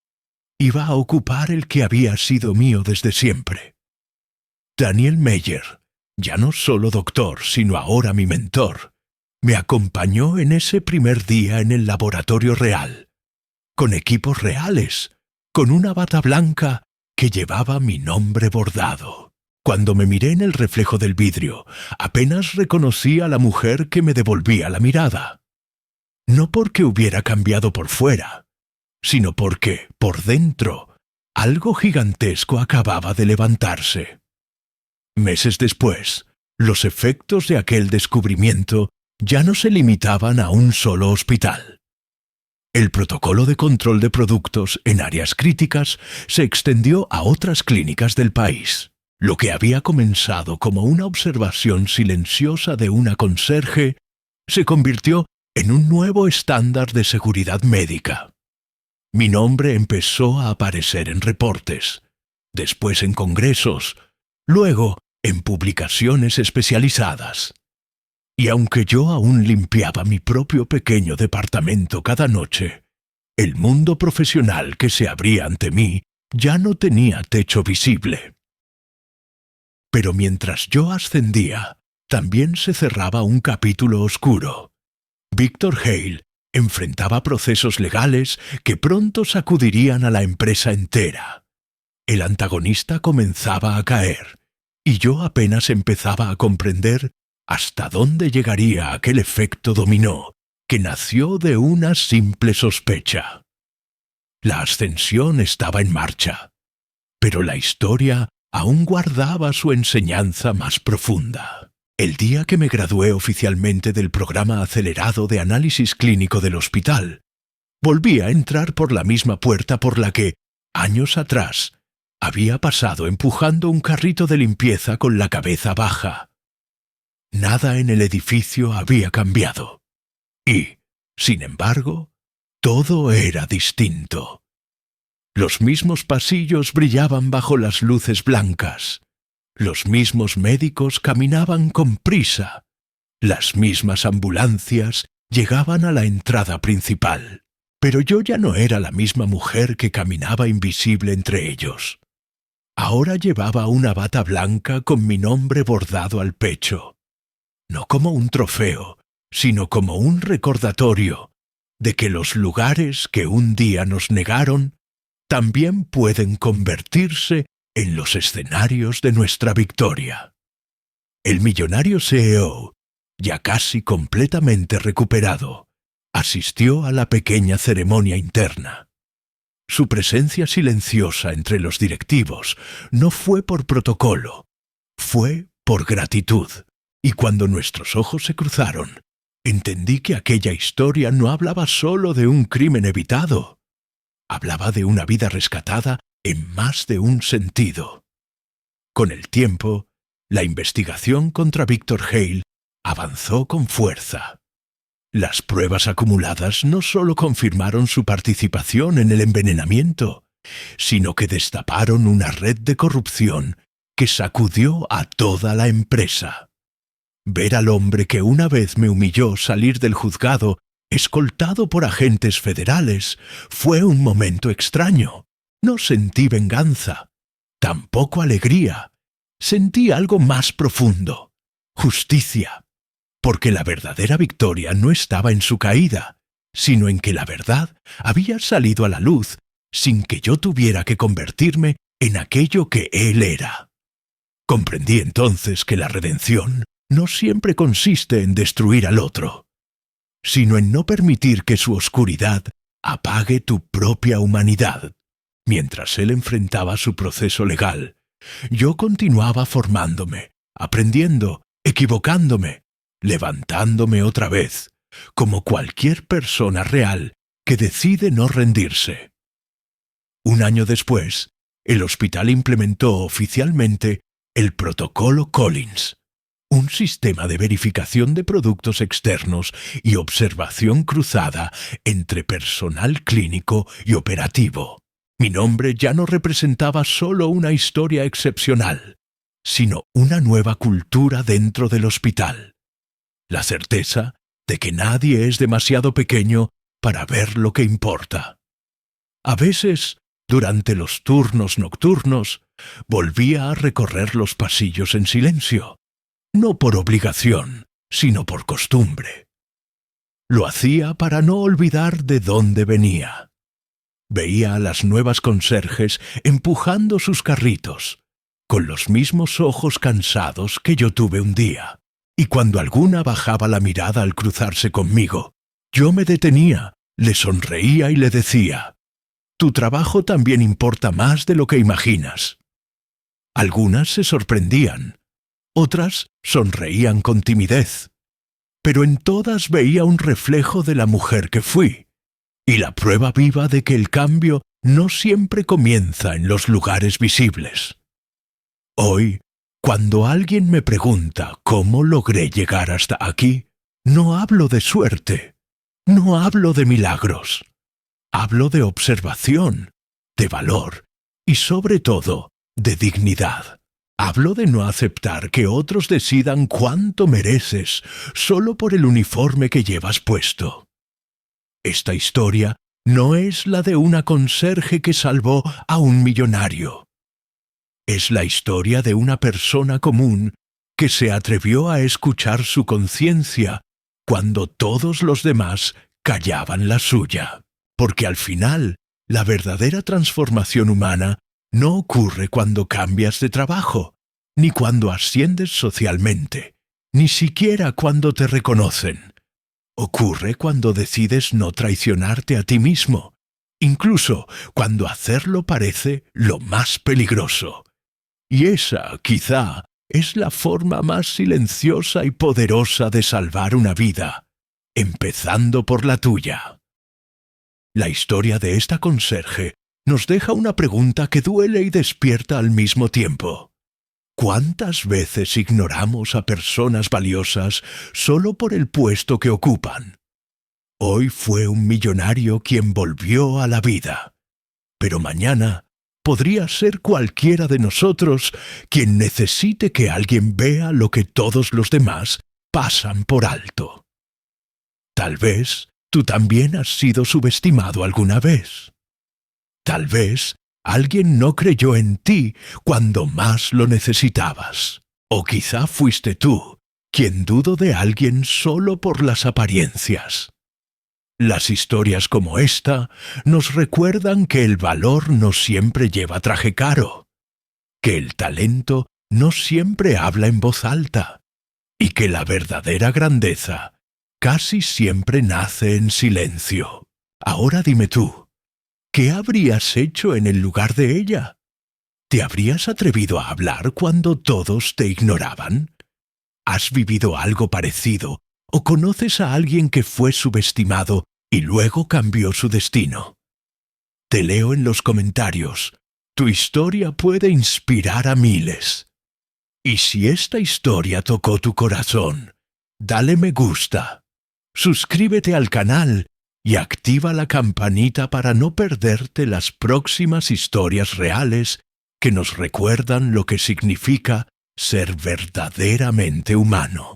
Iba a ocupar el que había sido mío desde siempre. Daniel Meyer, ya no solo doctor, sino ahora mi mentor, me acompañó en ese primer día en el laboratorio real, con equipos reales, con una bata blanca que llevaba mi nombre bordado. Cuando me miré en el reflejo del vidrio, apenas reconocí a la mujer que me devolvía la mirada. No porque hubiera cambiado por fuera, sino porque, por dentro, algo gigantesco acababa de levantarse. Meses después, los efectos de aquel descubrimiento ya no se limitaban a un solo hospital. El protocolo de control de productos en áreas críticas se extendió a otras clínicas del país. Lo que había comenzado como una observación silenciosa de una conserje se convirtió en un nuevo estándar de seguridad médica. Mi nombre empezó a aparecer en reportes, después en congresos, luego en publicaciones especializadas. Y aunque yo aún limpiaba mi propio pequeño departamento cada noche, el mundo profesional que se abría ante mí ya no tenía techo visible. Pero mientras yo ascendía, también se cerraba un capítulo oscuro. Victor Hale enfrentaba procesos legales que pronto sacudirían a la empresa entera. El antagonista comenzaba a caer, y yo apenas empezaba a comprender hasta dónde llegaría aquel efecto dominó que nació de una simple sospecha. La ascensión estaba en marcha, pero la historia aún guardaba su enseñanza más profunda. El día que me gradué oficialmente del programa acelerado de análisis clínico del hospital, volví a entrar por la misma puerta por la que, años atrás, había pasado empujando un carrito de limpieza con la cabeza baja. Nada en el edificio había cambiado. Y, sin embargo, todo era distinto. Los mismos pasillos brillaban bajo las luces blancas. Los mismos médicos caminaban con prisa. Las mismas ambulancias llegaban a la entrada principal. Pero yo ya no era la misma mujer que caminaba invisible entre ellos. Ahora llevaba una bata blanca con mi nombre bordado al pecho. No como un trofeo, sino como un recordatorio de que los lugares que un día nos negaron también pueden convertirse en los escenarios de nuestra victoria. El millonario CEO, ya casi completamente recuperado, asistió a la pequeña ceremonia interna. Su presencia silenciosa entre los directivos no fue por protocolo, fue por gratitud. Y cuando nuestros ojos se cruzaron, entendí que aquella historia no hablaba solo de un crimen evitado. Hablaba de una vida rescatada en más de un sentido. Con el tiempo, la investigación contra Victor Hale avanzó con fuerza. Las pruebas acumuladas no solo confirmaron su participación en el envenenamiento, sino que destaparon una red de corrupción que sacudió a toda la empresa. Ver al hombre que una vez me humilló salir del juzgado, escoltado por agentes federales, fue un momento extraño. No sentí venganza, tampoco alegría. Sentí algo más profundo, justicia, porque la verdadera victoria no estaba en su caída, sino en que la verdad había salido a la luz sin que yo tuviera que convertirme en aquello que él era. Comprendí entonces que la redención no siempre consiste en destruir al otro, sino en no permitir que su oscuridad apague tu propia humanidad. Mientras él enfrentaba su proceso legal, yo continuaba formándome, aprendiendo, equivocándome, levantándome otra vez, como cualquier persona real que decide no rendirse. Un año después, el hospital implementó oficialmente el Protocolo Collins, un sistema de verificación de productos externos y observación cruzada entre personal clínico y operativo. Mi nombre ya no representaba solo una historia excepcional, sino una nueva cultura dentro del hospital. La certeza de que nadie es demasiado pequeño para ver lo que importa. A veces, durante los turnos nocturnos, volvía a recorrer los pasillos en silencio, no por obligación, sino por costumbre. Lo hacía para no olvidar de dónde venía. Veía a las nuevas conserjes empujando sus carritos, con los mismos ojos cansados que yo tuve un día, y cuando alguna bajaba la mirada al cruzarse conmigo, yo me detenía, le sonreía y le decía: «Tu trabajo también importa más de lo que imaginas». Algunas se sorprendían, otras sonreían con timidez, pero en todas veía un reflejo de la mujer que fui, y la prueba viva de que el cambio no siempre comienza en los lugares visibles. Hoy, cuando alguien me pregunta cómo logré llegar hasta aquí, no hablo de suerte, no hablo de milagros. Hablo de observación, de valor y, sobre todo, de dignidad. Hablo de no aceptar que otros decidan cuánto mereces solo por el uniforme que llevas puesto. Esta historia no es la de una conserje que salvó a un millonario. Es la historia de una persona común que se atrevió a escuchar su conciencia cuando todos los demás callaban la suya. Porque al final, la verdadera transformación humana no ocurre cuando cambias de trabajo, ni cuando asciendes socialmente, ni siquiera cuando te reconocen. Ocurre cuando decides no traicionarte a ti mismo, incluso cuando hacerlo parece lo más peligroso. Y esa, quizá, es la forma más silenciosa y poderosa de salvar una vida, empezando por la tuya. La historia de esta conserje nos deja una pregunta que duele y despierta al mismo tiempo. ¿Cuántas veces ignoramos a personas valiosas solo por el puesto que ocupan? Hoy fue un millonario quien volvió a la vida, pero mañana podría ser cualquiera de nosotros quien necesite que alguien vea lo que todos los demás pasan por alto. Tal vez tú también has sido subestimado alguna vez. Tal vez alguien no creyó en ti cuando más lo necesitabas. O quizá fuiste tú quien dudó de alguien solo por las apariencias. Las historias como esta nos recuerdan que el valor no siempre lleva traje caro, que el talento no siempre habla en voz alta, y que la verdadera grandeza casi siempre nace en silencio. Ahora dime tú, ¿qué habrías hecho en el lugar de ella? ¿Te habrías atrevido a hablar cuando todos te ignoraban? ¿Has vivido algo parecido o conoces a alguien que fue subestimado y luego cambió su destino? Te leo en los comentarios. Tu historia puede inspirar a miles. Y si esta historia tocó tu corazón, dale me gusta. Suscríbete al canal y activa la campanita para no perderte las próximas historias reales que nos recuerdan lo que significa ser verdaderamente humano.